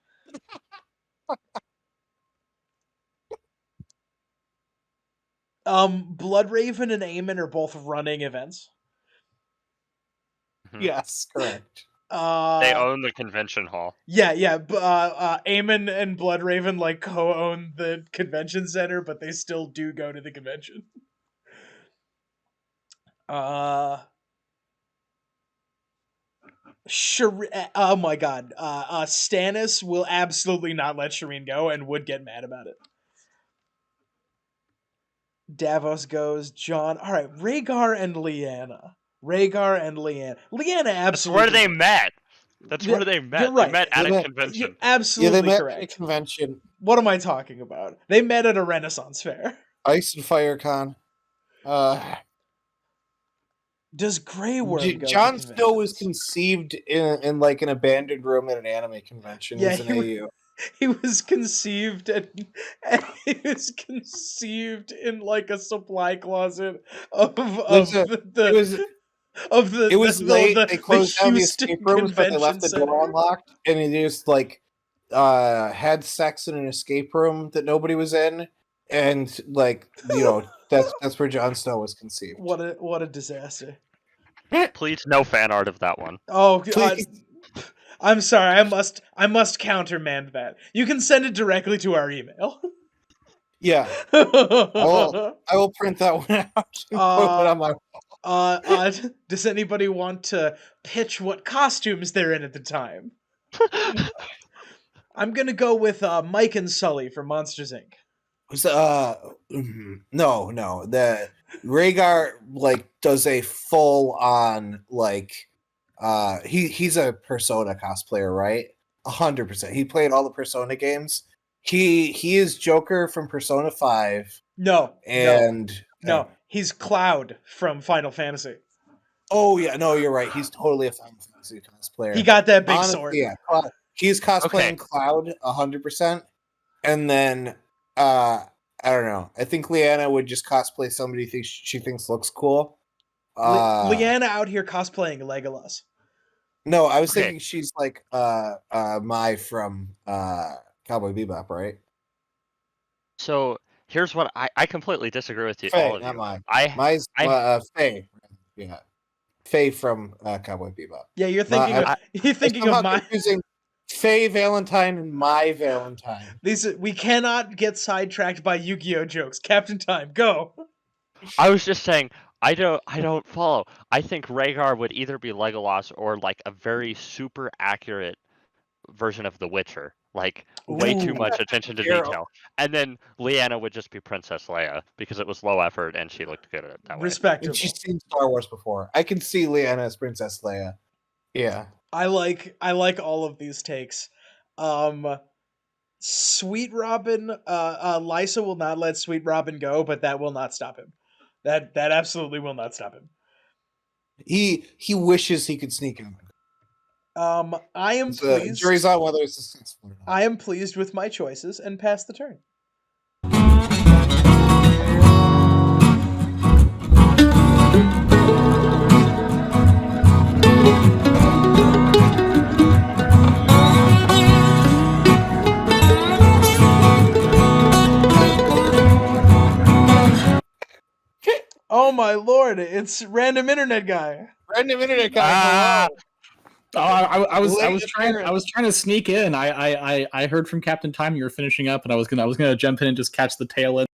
Bloodraven and Aemon are both running events. Yes, correct. They own the convention hall. Yeah. Aemon and Bloodraven like co-own the convention center, but they still do go to the convention. Oh my god. Stannis will absolutely not let Shireen go and would get mad about it. Davos goes, John. All right, Rhaegar and Lyanna. Lyanna absolutely. That's where they met. That's where they met. You're right. They met at a convention. You're absolutely they met correct. at a convention. What am I talking about? They met at a Renaissance fair. Ice and Fire Con. Does Grey Worm go Jon to Snow was conventions? conceived in like an abandoned room at an anime convention. Yeah, He's an AU. He was conceived in like a supply closet of the It was late. They closed down the Houston escape rooms, but they left the Convention door Center. unlocked, and he just like had sex in an escape room that nobody was in, and like that's where Jon Snow was conceived. What a disaster! Please, no fan art of that one. Oh, Please. I'm sorry. I must countermand that. You can send it directly to our email. Yeah, I will print that one out. And put it on my Does anybody want to pitch what costumes they're in at the time? I'm gonna go with Mike and Sully from Monsters Inc. No. The Rhaegar like does a full on like he's a Persona cosplayer, right? 100%. He played all the Persona games. He is Joker from Persona 5. No. He's Cloud from Final Fantasy. Oh yeah, no, you're right. He's totally a Final Fantasy cosplayer. He got that big sword. Yeah, he's cosplaying Cloud 100%. and then I don't know. I think Leanna would just cosplay somebody she thinks looks cool. Leanna out here cosplaying Legolas. No, I was Okay. thinking she's like Mai from Cowboy Bebop, right? So here's what I completely disagree with you, Faye, all of not you. Mai. I Mai's I Faye. Yeah, Faye from Cowboy Bebop. Yeah, you're thinking Ma- of I- you're thinking I'm of somehow my confusing Faye Valentine and My Valentine. these. We cannot get sidetracked by Yu-Gi-Oh jokes. Captain Time, go. I was just saying I don't follow. I think Rhaegar would either be Legolas or like a very super accurate version of The Witcher. Like way too Ooh. much attention to Geralt. detail. And then Leanna would just be Princess Leia because it was low effort and she looked good at it that way. And Respectable. she's seen Star Wars before. I can see Leanna as Princess Leia. Yeah. I like all of these takes. Sweet Robin, Lysa will not let Sweet Robin go, but that will not stop him. That absolutely will not stop him. He wishes he could sneak in. I am So, pleased. jury's on whether it's successful or not. I am pleased with my choices and pass the turn. Oh my lord! It's random internet guy. Random internet guy. Ah! Hello. Oh, I was Late trying appearance. to sneak in. I heard from Captain Time you were finishing up, and I was gonna jump in and just catch the tail end.